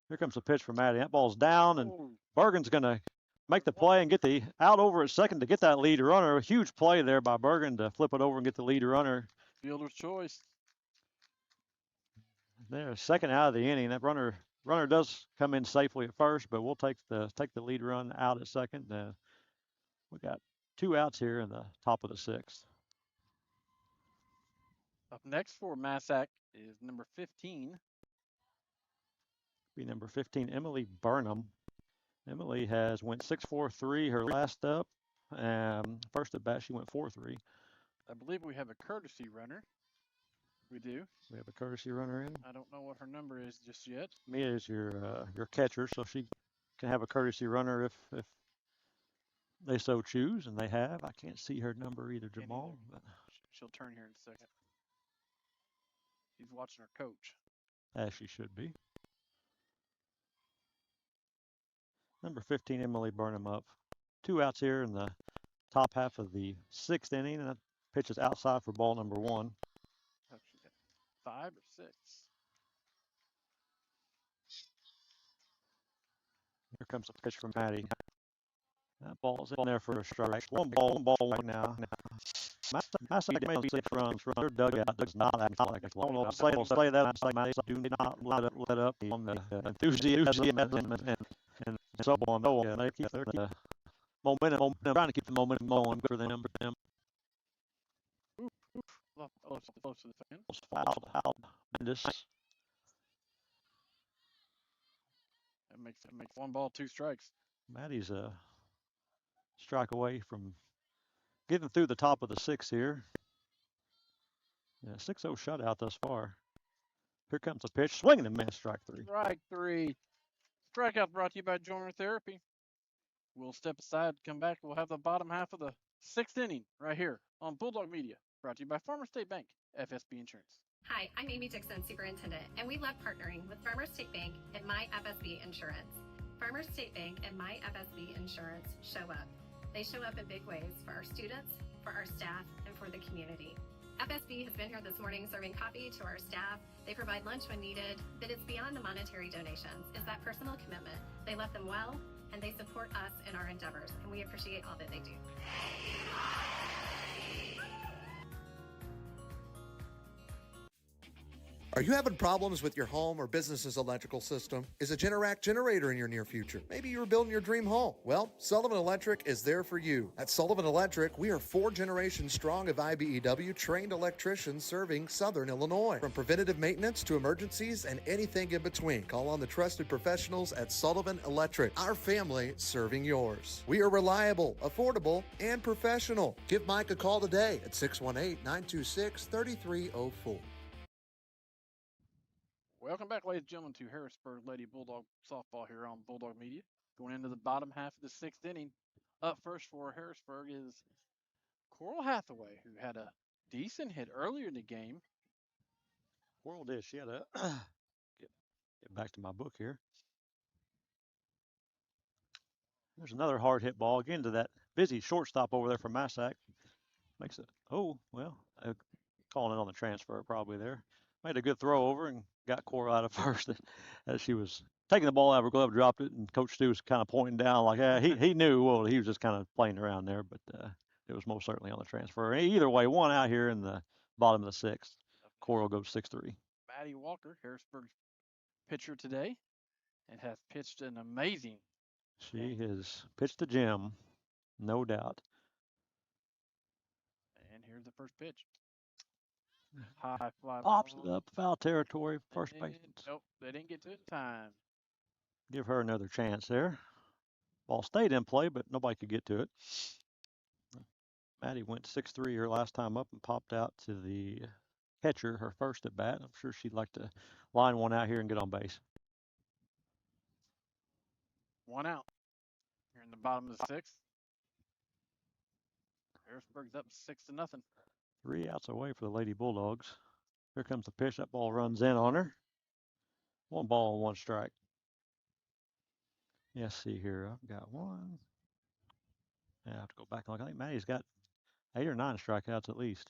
[SPEAKER 2] Here comes the pitch for Maddie. That ball's down, and Bergen's going to make the play and get the out over at second to get that lead runner. A huge play there by Bergen to flip it over and get the lead runner.
[SPEAKER 1] Fielder's choice.
[SPEAKER 2] There, second out of the inning. That runner does come in safely at first, but we'll take the lead run out at second. We got 2 outs here in the top of the 6th.
[SPEAKER 1] Up next for Massac is number 15.
[SPEAKER 2] Be number 15, Emily Burnham. Emily went 6-4-3 her last up. First at bat, she went 4-3.
[SPEAKER 1] I believe we have a courtesy runner. We do.
[SPEAKER 2] We have a courtesy runner in.
[SPEAKER 1] I don't know what her number is just yet.
[SPEAKER 2] Mia is your catcher, so she can have a courtesy runner if they so choose, and they have. I can't see her number either, Jamal. But
[SPEAKER 1] she'll turn here in a second. She's watching her coach.
[SPEAKER 2] As she should be. Number 15, Emily Burnham up. 2 outs here in the top half of the 6th inning, and that pitch is outside for ball number 1.
[SPEAKER 1] Oh, she got 5 or 6.
[SPEAKER 2] Here comes the pitch from Maddie. That ball's in there for a strike. 1 ball now. Massac made 6 runs from their dugout. Does not act like it. I don't know if they'll say that. They do not let up on the enthusiasm and so on. They keep their momentum, trying to keep the momentum going for them.
[SPEAKER 1] Close to the fence.
[SPEAKER 2] Was fouled out. This
[SPEAKER 1] That makes 1 ball, 2 strikes.
[SPEAKER 2] Maddie's a strike away from getting through the top of the 6 here. Yeah, 6-0 shutout thus far. Here comes a pitch, swinging and miss, strike 3.
[SPEAKER 1] Strike 3. Strikeout brought to you by Joiner Therapy. We'll step aside, come back. We'll have the bottom half of the 6th inning right here on Bulldog Media, brought to you by Farmer State Bank, FSB Insurance.
[SPEAKER 18] Hi, I'm Amy Dixon, Superintendent, and we love partnering with Farmers State Bank and My FSB Insurance. Farmers State Bank and My FSB Insurance show up. They show up in big ways for our students, for our staff, and for the community. FSB has been here this morning serving coffee to our staff. They provide lunch when needed, but it's beyond the monetary donations. It's that personal commitment. They love them well, and they support us in our endeavors, and we appreciate all that they do.
[SPEAKER 4] Are you having problems with your home or business's electrical system? Is a Generac generator in your near future? Maybe you're building your dream home. Well, Sullivan Electric is there for you. At Sullivan Electric, we are 4 generations strong of IBEW trained electricians serving Southern Illinois. From preventative maintenance to emergencies and anything in between, call on the trusted professionals at Sullivan Electric. Our family serving yours. We are reliable, affordable, and professional. Give Mike a call today at 618-926-3304.
[SPEAKER 1] Welcome back, ladies and gentlemen, to Harrisburg Lady Bulldog softball here on Bulldog Media. Going into the bottom half of the 6th inning. Up first for Harrisburg is Coral Hathaway, who had a decent hit earlier in the game.
[SPEAKER 2] Coral did. She had a get back to my book here. There's another hard hit ball again to that busy shortstop over there for Massac. Makes it. Calling it on the transfer probably there. Made a good throw over and got Coral out of first as she was taking the ball out of her glove, dropped it, and Coach Stu was kind of pointing down like, he knew. Well, he was just kind of playing around there, but it was most certainly on the transfer. Either way, 1 out here in the bottom of the 6th. Coral goes 6-3.
[SPEAKER 1] Maddie Walker, Harrisburg's pitcher today, and has pitched an amazing.
[SPEAKER 2] She has pitched the gem, no doubt.
[SPEAKER 1] And here's the first pitch. High fly
[SPEAKER 2] Pops
[SPEAKER 1] ball.
[SPEAKER 2] it up, foul territory, first base.
[SPEAKER 1] Nope, they didn't get to it in time.
[SPEAKER 2] Give her another chance there. Ball stayed in play, but nobody could get to it. Maddie went 6-3 her last time up and popped out to the catcher, her first at bat. I'm sure she'd like to line one out here and get on base.
[SPEAKER 1] 1 out. Here in the bottom of the 6th. Harrisburg's up 6-0.
[SPEAKER 2] 3 outs away for the Lady Bulldogs. Here comes the pitch. That ball runs in on her. 1 ball and 1 strike. Let's see here. I've got 1. I have to go back and look. I think Maddie's got 8 or 9 strikeouts at least.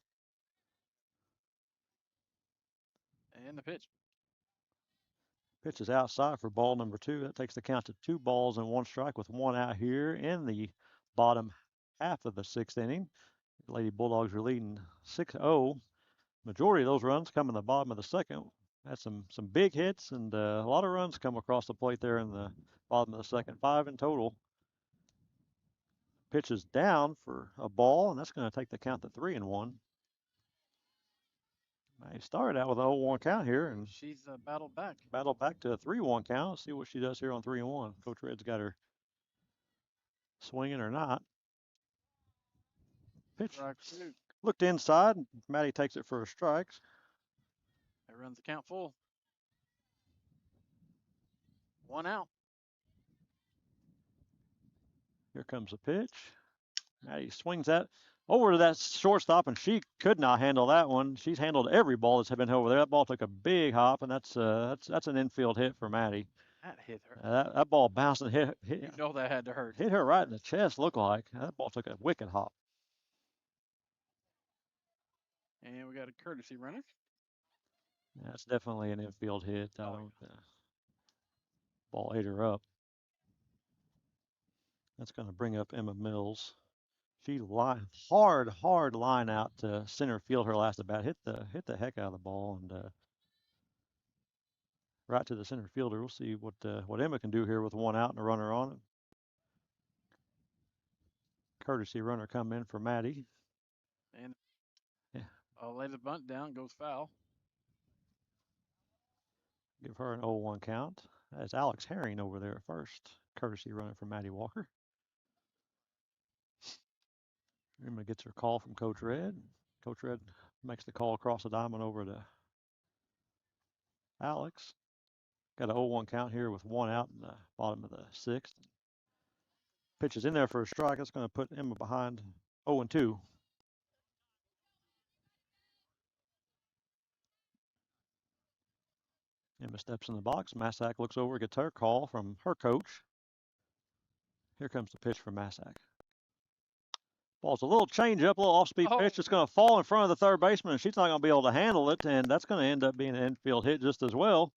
[SPEAKER 1] And the pitch.
[SPEAKER 2] Pitch is outside for ball number 2. That takes the count to 2 balls and 1 strike with 1 out here in the bottom half of the 6th inning. The Lady Bulldogs are leading 6-0. Majority of those runs come in the bottom of the 2nd. Had some big hits and a lot of runs come across the plate there in the bottom of the 2nd. 5 in total. Pitch is down for a ball, and that's going to take the count to 3-1. I started out with a 0-1 count here, and
[SPEAKER 1] she's battled back
[SPEAKER 2] to a 3-1 count. Let's see what she does here on 3-1. Coach Red's got her swinging or not. Pitch looked inside. Maddie takes it for a strike.
[SPEAKER 1] That runs the count full. 1 out.
[SPEAKER 2] Here comes a pitch. Maddie swings that over to that shortstop, and she could not handle that one. She's handled every ball that's been over there. That ball took a big hop, and that's an infield hit for Maddie.
[SPEAKER 1] That hit her.
[SPEAKER 2] That ball bounced and hit.
[SPEAKER 1] You know that had to hurt.
[SPEAKER 2] Hit her right in the chest, looked like. That ball took a wicked hop.
[SPEAKER 1] And we got a courtesy runner.
[SPEAKER 2] That's definitely an infield hit. Ball ate her up. That's going to bring up Emma Mills. She hard line out to center field her last at bat. Hit the heck out of the ball and right to the center fielder. We'll see what Emma can do here with one out and a runner on it. Courtesy runner come in for Maddie.
[SPEAKER 1] And lay the bunt down, goes foul.
[SPEAKER 2] Give her an 0-1 count. That's Alex Herring over there at first. Courtesy runner for Maddie Walker. Emma gets her call from Coach Red. Coach Red makes the call across the diamond over to Alex. Got an 0-1 count here with one out in the bottom of the sixth. Pitch is in there for a strike. That's going to put Emma behind 0-2. Emma steps in the box. Massac looks over, gets her call from her coach. Here comes the pitch for Massac. Ball's a little changeup, a little off-speed pitch. It's going to fall in front of the third baseman, and she's not going to be able to handle it, and that's going to end up being an infield hit just as well.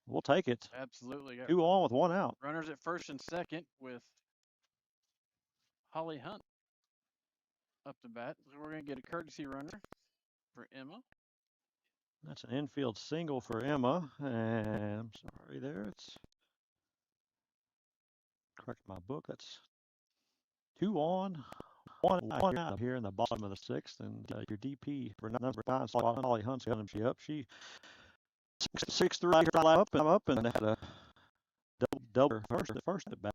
[SPEAKER 2] We'll take it.
[SPEAKER 1] Absolutely.
[SPEAKER 2] 2 on with one out.
[SPEAKER 1] Runners at first and second with Holly Hunt up to bat. So we're going to get a courtesy runner for Emma.
[SPEAKER 2] That's an infield single for Emma, and I'm sorry there. It's correct my book. That's 2 on, 1 out here in the bottom of the sixth, and your DP for number 9 slot, Holly Hunt's got him up. She 6-3 up and had a double first at bat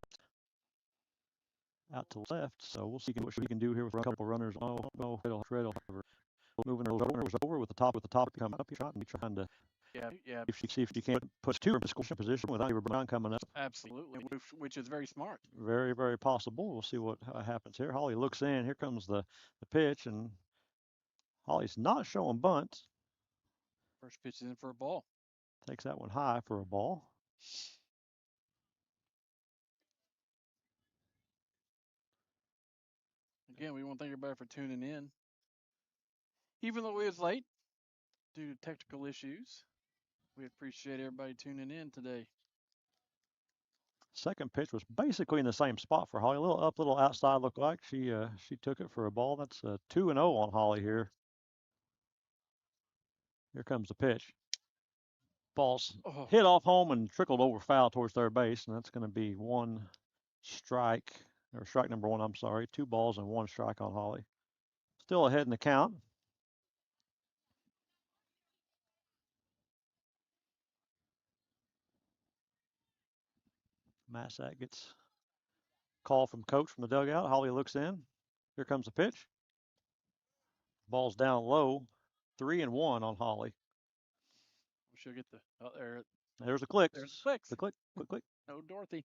[SPEAKER 2] out to left. So we'll see what she can do here with a couple runners. It'll moving her over with the top coming up. Trying to if she can't put two in scoring position with Ivor Brown coming up.
[SPEAKER 1] Absolutely, which is very smart.
[SPEAKER 2] Very, very possible. We'll see what happens here. Holly looks in. Here comes the pitch, and Holly's not showing bunt.
[SPEAKER 1] First pitch is in for a ball.
[SPEAKER 2] Takes that one high for a ball.
[SPEAKER 1] Again, we want to thank everybody for tuning in. Even though it was late due to technical issues, we appreciate everybody tuning in today.
[SPEAKER 2] Second pitch was basically in the same spot for Holly. A little up, little outside looked like. She took it for a ball. That's 2-0 on Holly here. Here comes the pitch. Ball's hit off home and trickled over foul towards third base, and that's going to be one strike, or strike number 1, I'm sorry. 2 balls and 1 strike on Holly. Still ahead in the count. Massac gets call from coach from the dugout. Holly looks in. Here comes the pitch. Ball's down low. 3-1 on Holly.
[SPEAKER 1] She'll get the there.
[SPEAKER 2] There's the clicks.
[SPEAKER 1] There's the clicks.
[SPEAKER 2] The click.
[SPEAKER 1] No, Dorothy.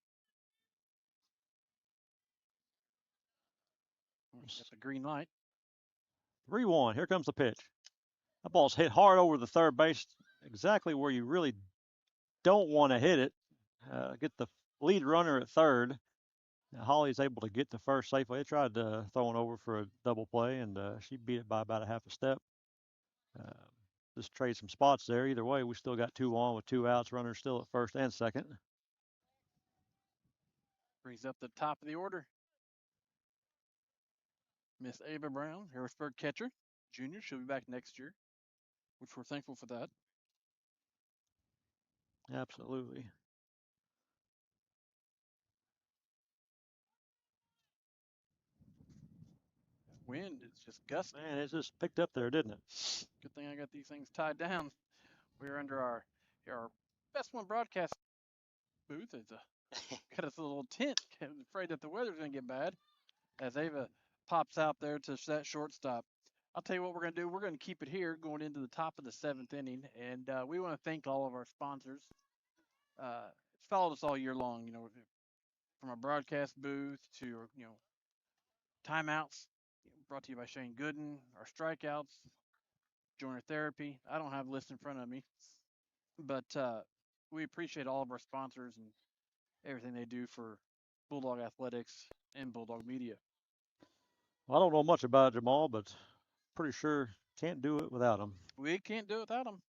[SPEAKER 1] Got the green light.
[SPEAKER 2] 3-1. Here comes the pitch. That ball's hit hard over the third base, exactly where you really don't want to hit it. Get the lead runner at third. Now, Holly's able to get to first safely. They tried throwing over for a double play, and she beat it by about a half a step. Just trade some spots there. Either way, we still got 2 on with 2 outs. Runners still at first and second.
[SPEAKER 1] Brings up the top of the order. Miss Ava Brown, Harrisburg catcher, junior. She'll be back next year, which we're thankful for that.
[SPEAKER 2] Absolutely.
[SPEAKER 1] Wind is just gusting.
[SPEAKER 2] Man, it just picked up there, didn't it?
[SPEAKER 1] Good thing I got these things tied down. We're under our Best One broadcast booth. It's got us a little tent. I'm afraid that the weather's going to get bad as Ava pops out there to set shortstop. I'll tell you what we're going to do. We're going to keep it here going into the top of the 7th inning, and we want to thank all of our sponsors. It's followed us all year long, from our broadcast booth to, timeouts, brought to you by Shane Gooden, our strikeouts, joiner therapy. I don't have a list in front of me, but we appreciate all of our sponsors and everything they do for Bulldog Athletics and Bulldog Media.
[SPEAKER 2] Well, I don't know much about it, Jamal, but pretty sure can't do it without them.
[SPEAKER 1] We can't do it without them.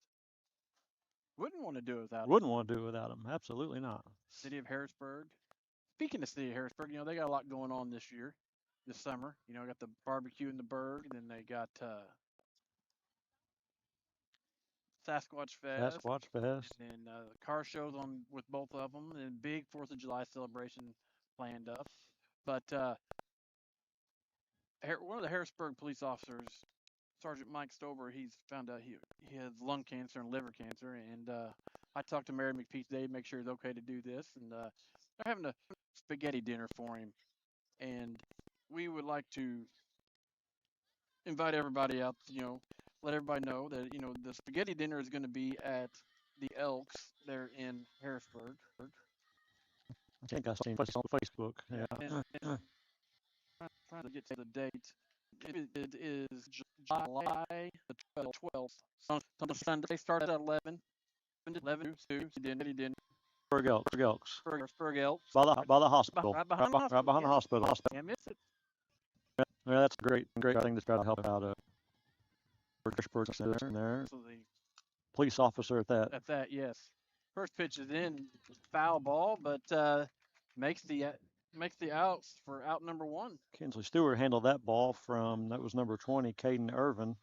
[SPEAKER 1] Wouldn't want to do it without them.
[SPEAKER 2] Wouldn't want to do it without them. Absolutely not.
[SPEAKER 1] City of Harrisburg speaking of City of Harrisburg, they got a lot going on this summer. Got the barbecue in the Berg, and then they got Sasquatch Fest,
[SPEAKER 2] Sasquatch Fest.
[SPEAKER 1] and then car shows on with both of them, and big 4th of July celebration planned up. But one of the Harrisburg police officers, Sergeant Mike Stover, he's found out he has lung cancer and liver cancer, and I talked to Mary McPeak today to make sure it's okay to do this, and they're having a spaghetti dinner for him, and we would like to invite everybody out. Let everybody know that the spaghetti dinner is going to be at the Elks there in Harrisburg.
[SPEAKER 2] I think I seen it on Facebook. Yeah.
[SPEAKER 1] And trying to get to the date. It is July the 12th. Sunday. Started at 11. 11 to dinner.
[SPEAKER 2] Elks.
[SPEAKER 1] Harrisburg Elks.
[SPEAKER 2] By the hospital.
[SPEAKER 1] Right behind
[SPEAKER 2] the hospital.
[SPEAKER 1] Can't miss it.
[SPEAKER 2] Yeah, that's a great thing to try to help out Harrisburg Center there.
[SPEAKER 1] So the
[SPEAKER 2] Police officer at that.
[SPEAKER 1] At that, yes. First pitch is in, foul ball, but makes the outs for out number 1.
[SPEAKER 2] Kinsley Stewart handled that ball that was number 20, Caden Irvin.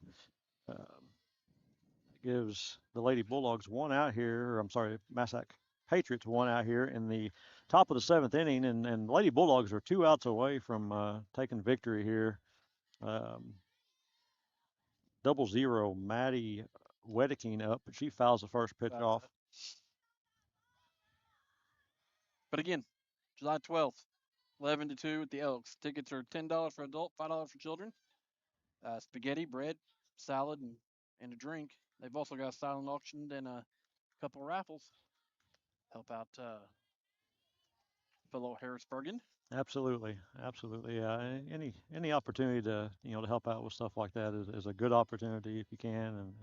[SPEAKER 2] Gives the Lady Bulldogs one out here, Massac Patriots one out here in the top of the 7th inning, and Lady Bulldogs are 2 outs away from taking victory here. 0-0, Maddie Wedeking up, but she fouls the first pitch off.
[SPEAKER 1] But again, July 12th, 11 to 2 at the Elks. Tickets are $10 for adult, $5 for children. Spaghetti, bread, salad, and a drink. They've also got a silent auction and a couple raffles. Help out fellow Harrisburgan.
[SPEAKER 2] Absolutely. Yeah. Any opportunity to to help out with stuff like that is a good opportunity if you can, and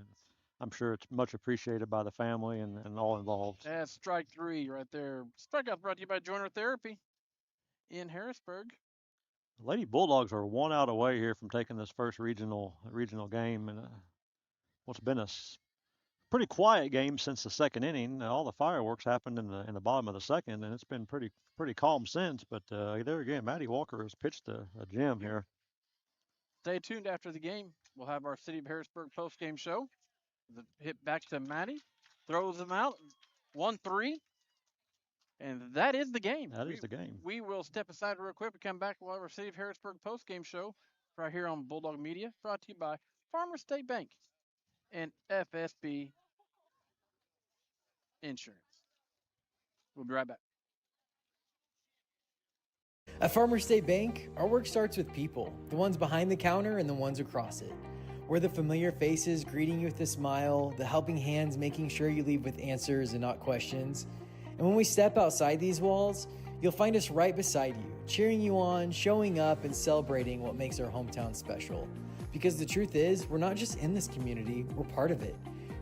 [SPEAKER 2] I'm sure it's much appreciated by the family and all involved.
[SPEAKER 1] That's strike 3 right there. Strikeout brought to you by Joiner Therapy in Harrisburg.
[SPEAKER 2] Lady Bulldogs are 1 out away here from taking this first regional game, and what's been a pretty quiet game since the 2nd inning. All the fireworks happened in the bottom of the 2nd, and it's been pretty calm since. But there again, Maddie Walker has pitched a gem here.
[SPEAKER 1] Stay tuned after the game. We'll have our City of Harrisburg post-game show. The hit back to Maddie, throws him out, 1-3, and that is the game.
[SPEAKER 2] That is the game.
[SPEAKER 1] We will step aside real quick. We come back. We'll have our City of Harrisburg post-game show right here on Bulldog Media, brought to you by Farmers State Bank and FSB Insurance. We'll be right back.
[SPEAKER 3] At Farmers State Bank, our work starts with people, the ones behind the counter and the ones across it. We're the familiar faces greeting you with a smile, the helping hands making sure you leave with answers and not questions. And when we step outside these walls, you'll find us right beside you, cheering you on, showing up, and celebrating what makes our hometown special. Because the truth is, we're not just in this community, we're part of it.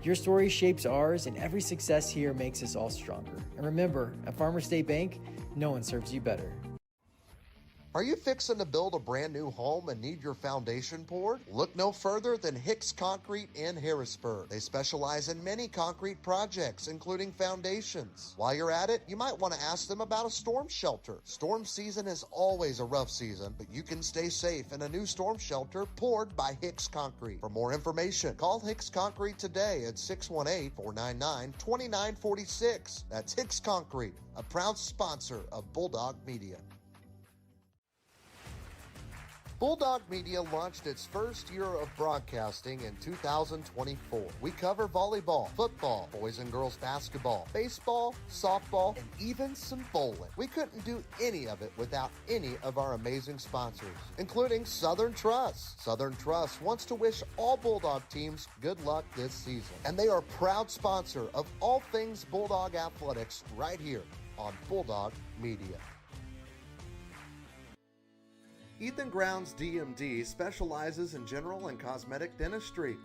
[SPEAKER 3] Your story shapes ours, and every success here makes us all stronger. And remember, at Farmers State Bank, no one serves you better.
[SPEAKER 4] Are you fixing to build a brand new home and need your foundation poured? Look no further than Hicks Concrete in Harrisburg. They specialize in many concrete projects, including foundations. While you're at it, you might want to ask them about a storm shelter. Storm season is always a rough season, but you can stay safe in a new storm shelter poured by Hicks Concrete. For more information, call Hicks Concrete today at 618-499-2946. That's Hicks Concrete, a proud sponsor of Bulldog Media. Bulldog Media launched its first year of broadcasting in 2024. We cover volleyball, football, boys and girls basketball, baseball, softball, and even some bowling. We couldn't do any of it without any of our amazing sponsors, including Southern Trust. Southern Trust wants to wish all Bulldog teams good luck this season, and they are a proud sponsor of all things Bulldog athletics right here on Bulldog Media. Ethan Grounds DMD specializes in general and cosmetic dentistry.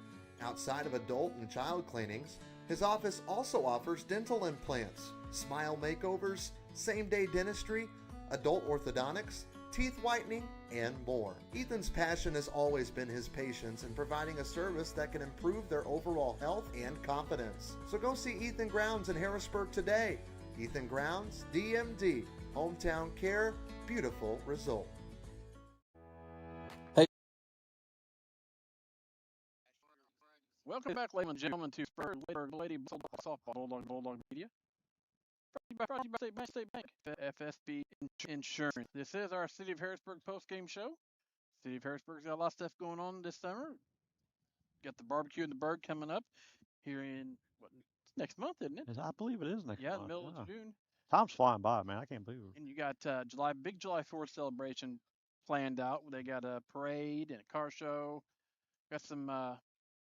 [SPEAKER 4] Outside of adult and child cleanings, his office also offers dental implants, smile makeovers, same-day dentistry, adult orthodontics, teeth whitening, and more. Ethan's passion has always been his patients in providing a service that can improve their overall health and confidence. So go see Ethan Grounds in Harrisburg today. Ethan Grounds DMD Hometown care, beautiful result.
[SPEAKER 1] Welcome back, ladies and gentlemen, to Harrisburg Lady Softball Bulldog Media. Brought to you by State Bank, FSB Insurance. This is our City of Harrisburg post-game show. City of Harrisburg's got a lot of stuff going on this summer. Got the barbecue and the bird coming up here in next month, isn't it?
[SPEAKER 2] I believe it is next month.
[SPEAKER 1] Yeah, the middle of June.
[SPEAKER 2] Time's flying by, man. I can't believe it.
[SPEAKER 1] And you got big July 4th celebration planned out. They got a parade and a car show. Got some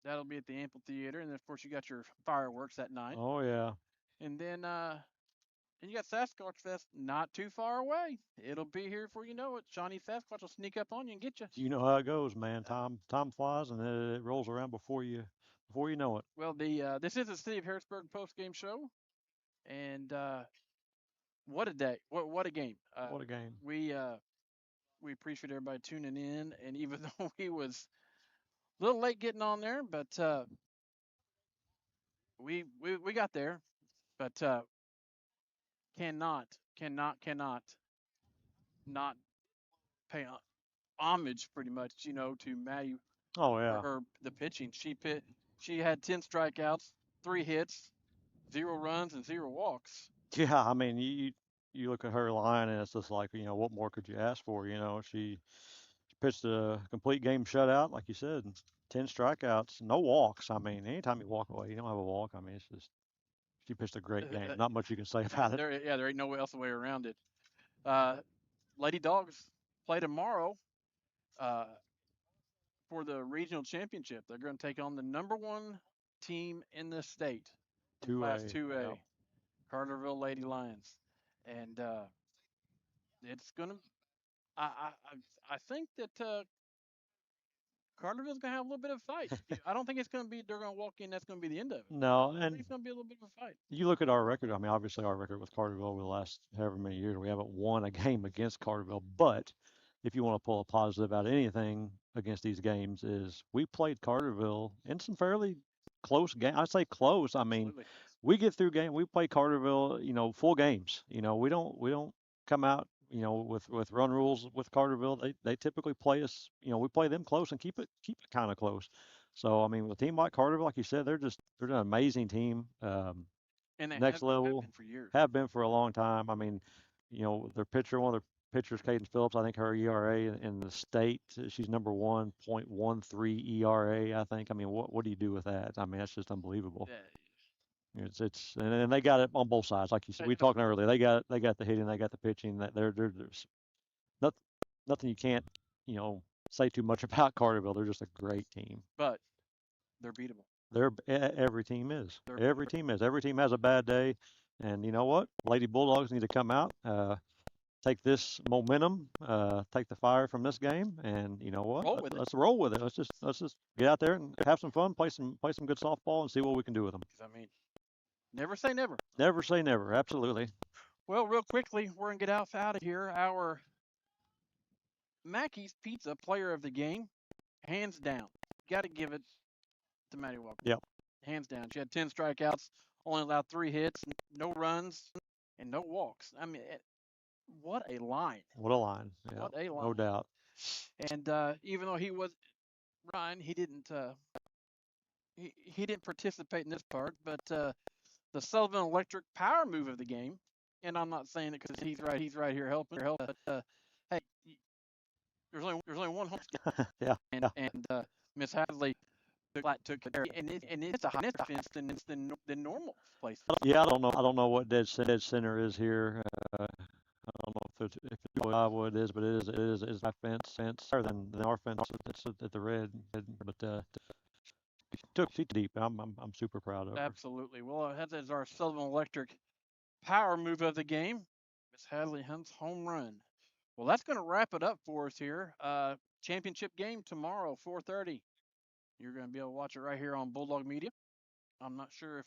[SPEAKER 1] that'll be at the amphitheater, and then of course you got your fireworks that night.
[SPEAKER 2] Oh yeah.
[SPEAKER 1] And then you got Sasquatch Fest not too far away. It'll be here before you know it. Shawnee Sasquatch will sneak up on you and get you.
[SPEAKER 2] You know how it goes, man. Time flies and it rolls around before you know it.
[SPEAKER 1] Well, this is the City of Harrisburg post game show, and what a day! What a game!
[SPEAKER 2] What a game!
[SPEAKER 1] We appreciate everybody tuning in, and even though we was a little late getting on there, but we got there, but cannot not pay homage pretty much, to Maddie.
[SPEAKER 2] Oh yeah.
[SPEAKER 1] Her the pitching. She had 10 strikeouts, 3 hits, 0 runs, and 0 walks.
[SPEAKER 2] Yeah, I mean you look at her line and it's just like, what more could you ask for? She pitched a complete game shutout, like you said, 10 strikeouts, no walks. I mean, anytime you walk away, you don't have a walk. I mean, it's just she pitched a great game. Not much you can say about it.
[SPEAKER 1] There ain't no else way around it. Lady Dogs play tomorrow for the regional championship. They're going to take on the #1 team in the state, Class 2A,
[SPEAKER 2] yeah.
[SPEAKER 1] Carterville Lady Lions, and it's going to. I think that Carterville's going to have a little bit of a fight. I don't think it's going to be they're going to walk in. That's going to be the end of it.
[SPEAKER 2] No,
[SPEAKER 1] I think it's going to be a little bit of a fight.
[SPEAKER 2] You look at our record. I mean, obviously our record with Carterville over the last however many years, we haven't won a game against Carterville. But if you want to pull a positive out of anything against these games, is we played Carterville in some fairly close games. I say close. I mean,
[SPEAKER 1] Absolutely.
[SPEAKER 2] we get through game. We play Carterville, full games. We don't come out, with run rules with Carterville. They typically play us. We play them close and keep it kind of close. So I mean, with a team like Carterville, like you said, they're an amazing team.
[SPEAKER 1] And they
[SPEAKER 2] next
[SPEAKER 1] have
[SPEAKER 2] level
[SPEAKER 1] been for years.
[SPEAKER 2] Have been for a long time. I mean, their pitcher, one of their pitchers, Cadence Phillips. I think her ERA in the state, she's number 1.13 ERA. I think. I mean, what do you do with that? I mean, that's just unbelievable.
[SPEAKER 1] Yeah.
[SPEAKER 2] And they got it on both sides, like you said. We were talking earlier. They got the hitting, they got the pitching. There's nothing you can't say too much about Carterville. They're just a great team.
[SPEAKER 1] But they're beatable.
[SPEAKER 2] Every team is. Every team is. Every team has a bad day, and you know what? Lady Bulldogs need to come out, take this momentum, take the fire from this game, and you know what? Let's roll with it. Let's just get out there and have some fun, play some good softball, and see what we can do with them.
[SPEAKER 1] I mean, never say never.
[SPEAKER 2] Never say never. Absolutely.
[SPEAKER 1] Well, real quickly, we're gonna get out of here. Our Mackey's Pizza Player of the Game, hands down. Got to give it to Maddie Walker.
[SPEAKER 2] Yep.
[SPEAKER 1] Hands down. She had 10 strikeouts, only allowed 3 hits, no runs, and no walks. I mean, what a line.
[SPEAKER 2] What a line. Yeah,
[SPEAKER 1] what a line.
[SPEAKER 2] No doubt.
[SPEAKER 1] And even though he was Ryan, he didn't participate in this part, but the Sullivan Electric power move of the game, and I'm not saying it because he's right here helping, but hey, there's only one home.
[SPEAKER 2] Yeah.
[SPEAKER 1] And Miss Hadley took care, and it's a higher fence than normal place.
[SPEAKER 2] Yeah, I don't know what dead center is here. I don't know if it's Iowa it is, but it is a fence higher than our fence at the red. But she took deep. I'm super proud of her.
[SPEAKER 1] Absolutely. Well, that is our Sullivan Electric power move of the game. Miss Hadley Hunt's home run. Well, that's going to wrap it up for us here. Championship game tomorrow, 4:30. You're going to be able to watch it right here on Bulldog Media. I'm not sure if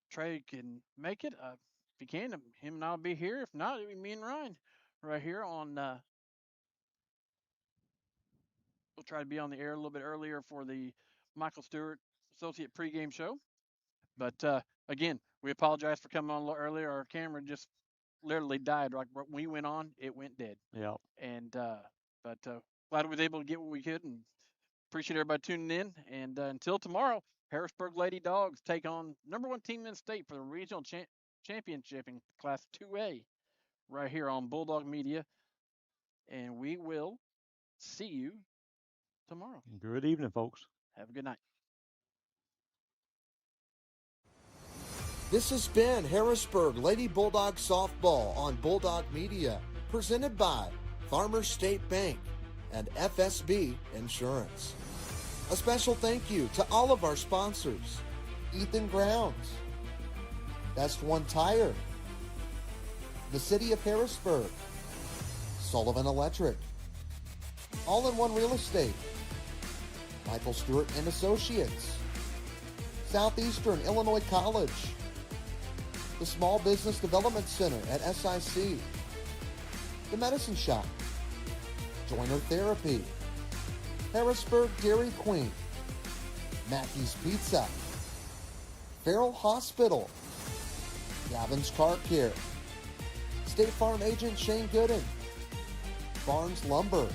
[SPEAKER 1] Trey can make it. If he can, him and I'll be here. If not, it'll be me and Ryan right here on. We'll try to be on the air a little bit earlier for the Michael Stewart Associate pregame show. But again, we apologize for coming on a little earlier. Our camera just literally died. Like when we went on, it went dead.
[SPEAKER 2] Yeah.
[SPEAKER 1] And but glad we was able to get what we could, and appreciate everybody tuning in. And until tomorrow, Harrisburg Lady Dogs take on #1 team in the state for the regional championship in Class 2A, right here on Bulldog Media. And we will see you tomorrow.
[SPEAKER 2] Good evening, folks.
[SPEAKER 1] Have a good night.
[SPEAKER 4] This has been Harrisburg Lady Bulldog Softball on Bulldog Media, presented by Farmers State Bank and FSB Insurance. A special thank you to all of our sponsors: Ethan Grounds, Best One Tire, the City of Harrisburg, Sullivan Electric, All-in-One Real Estate, Michael Stewart and Associates, Southeastern Illinois College, the Small Business Development Center at SIC, the Medicine Shop, Joiner Therapy, Harrisburg Dairy Queen, Mackey's Pizza, Farrell Hospital, Gavin's Car Care, State Farm Agent Shane Gooden, Barnes Lumber,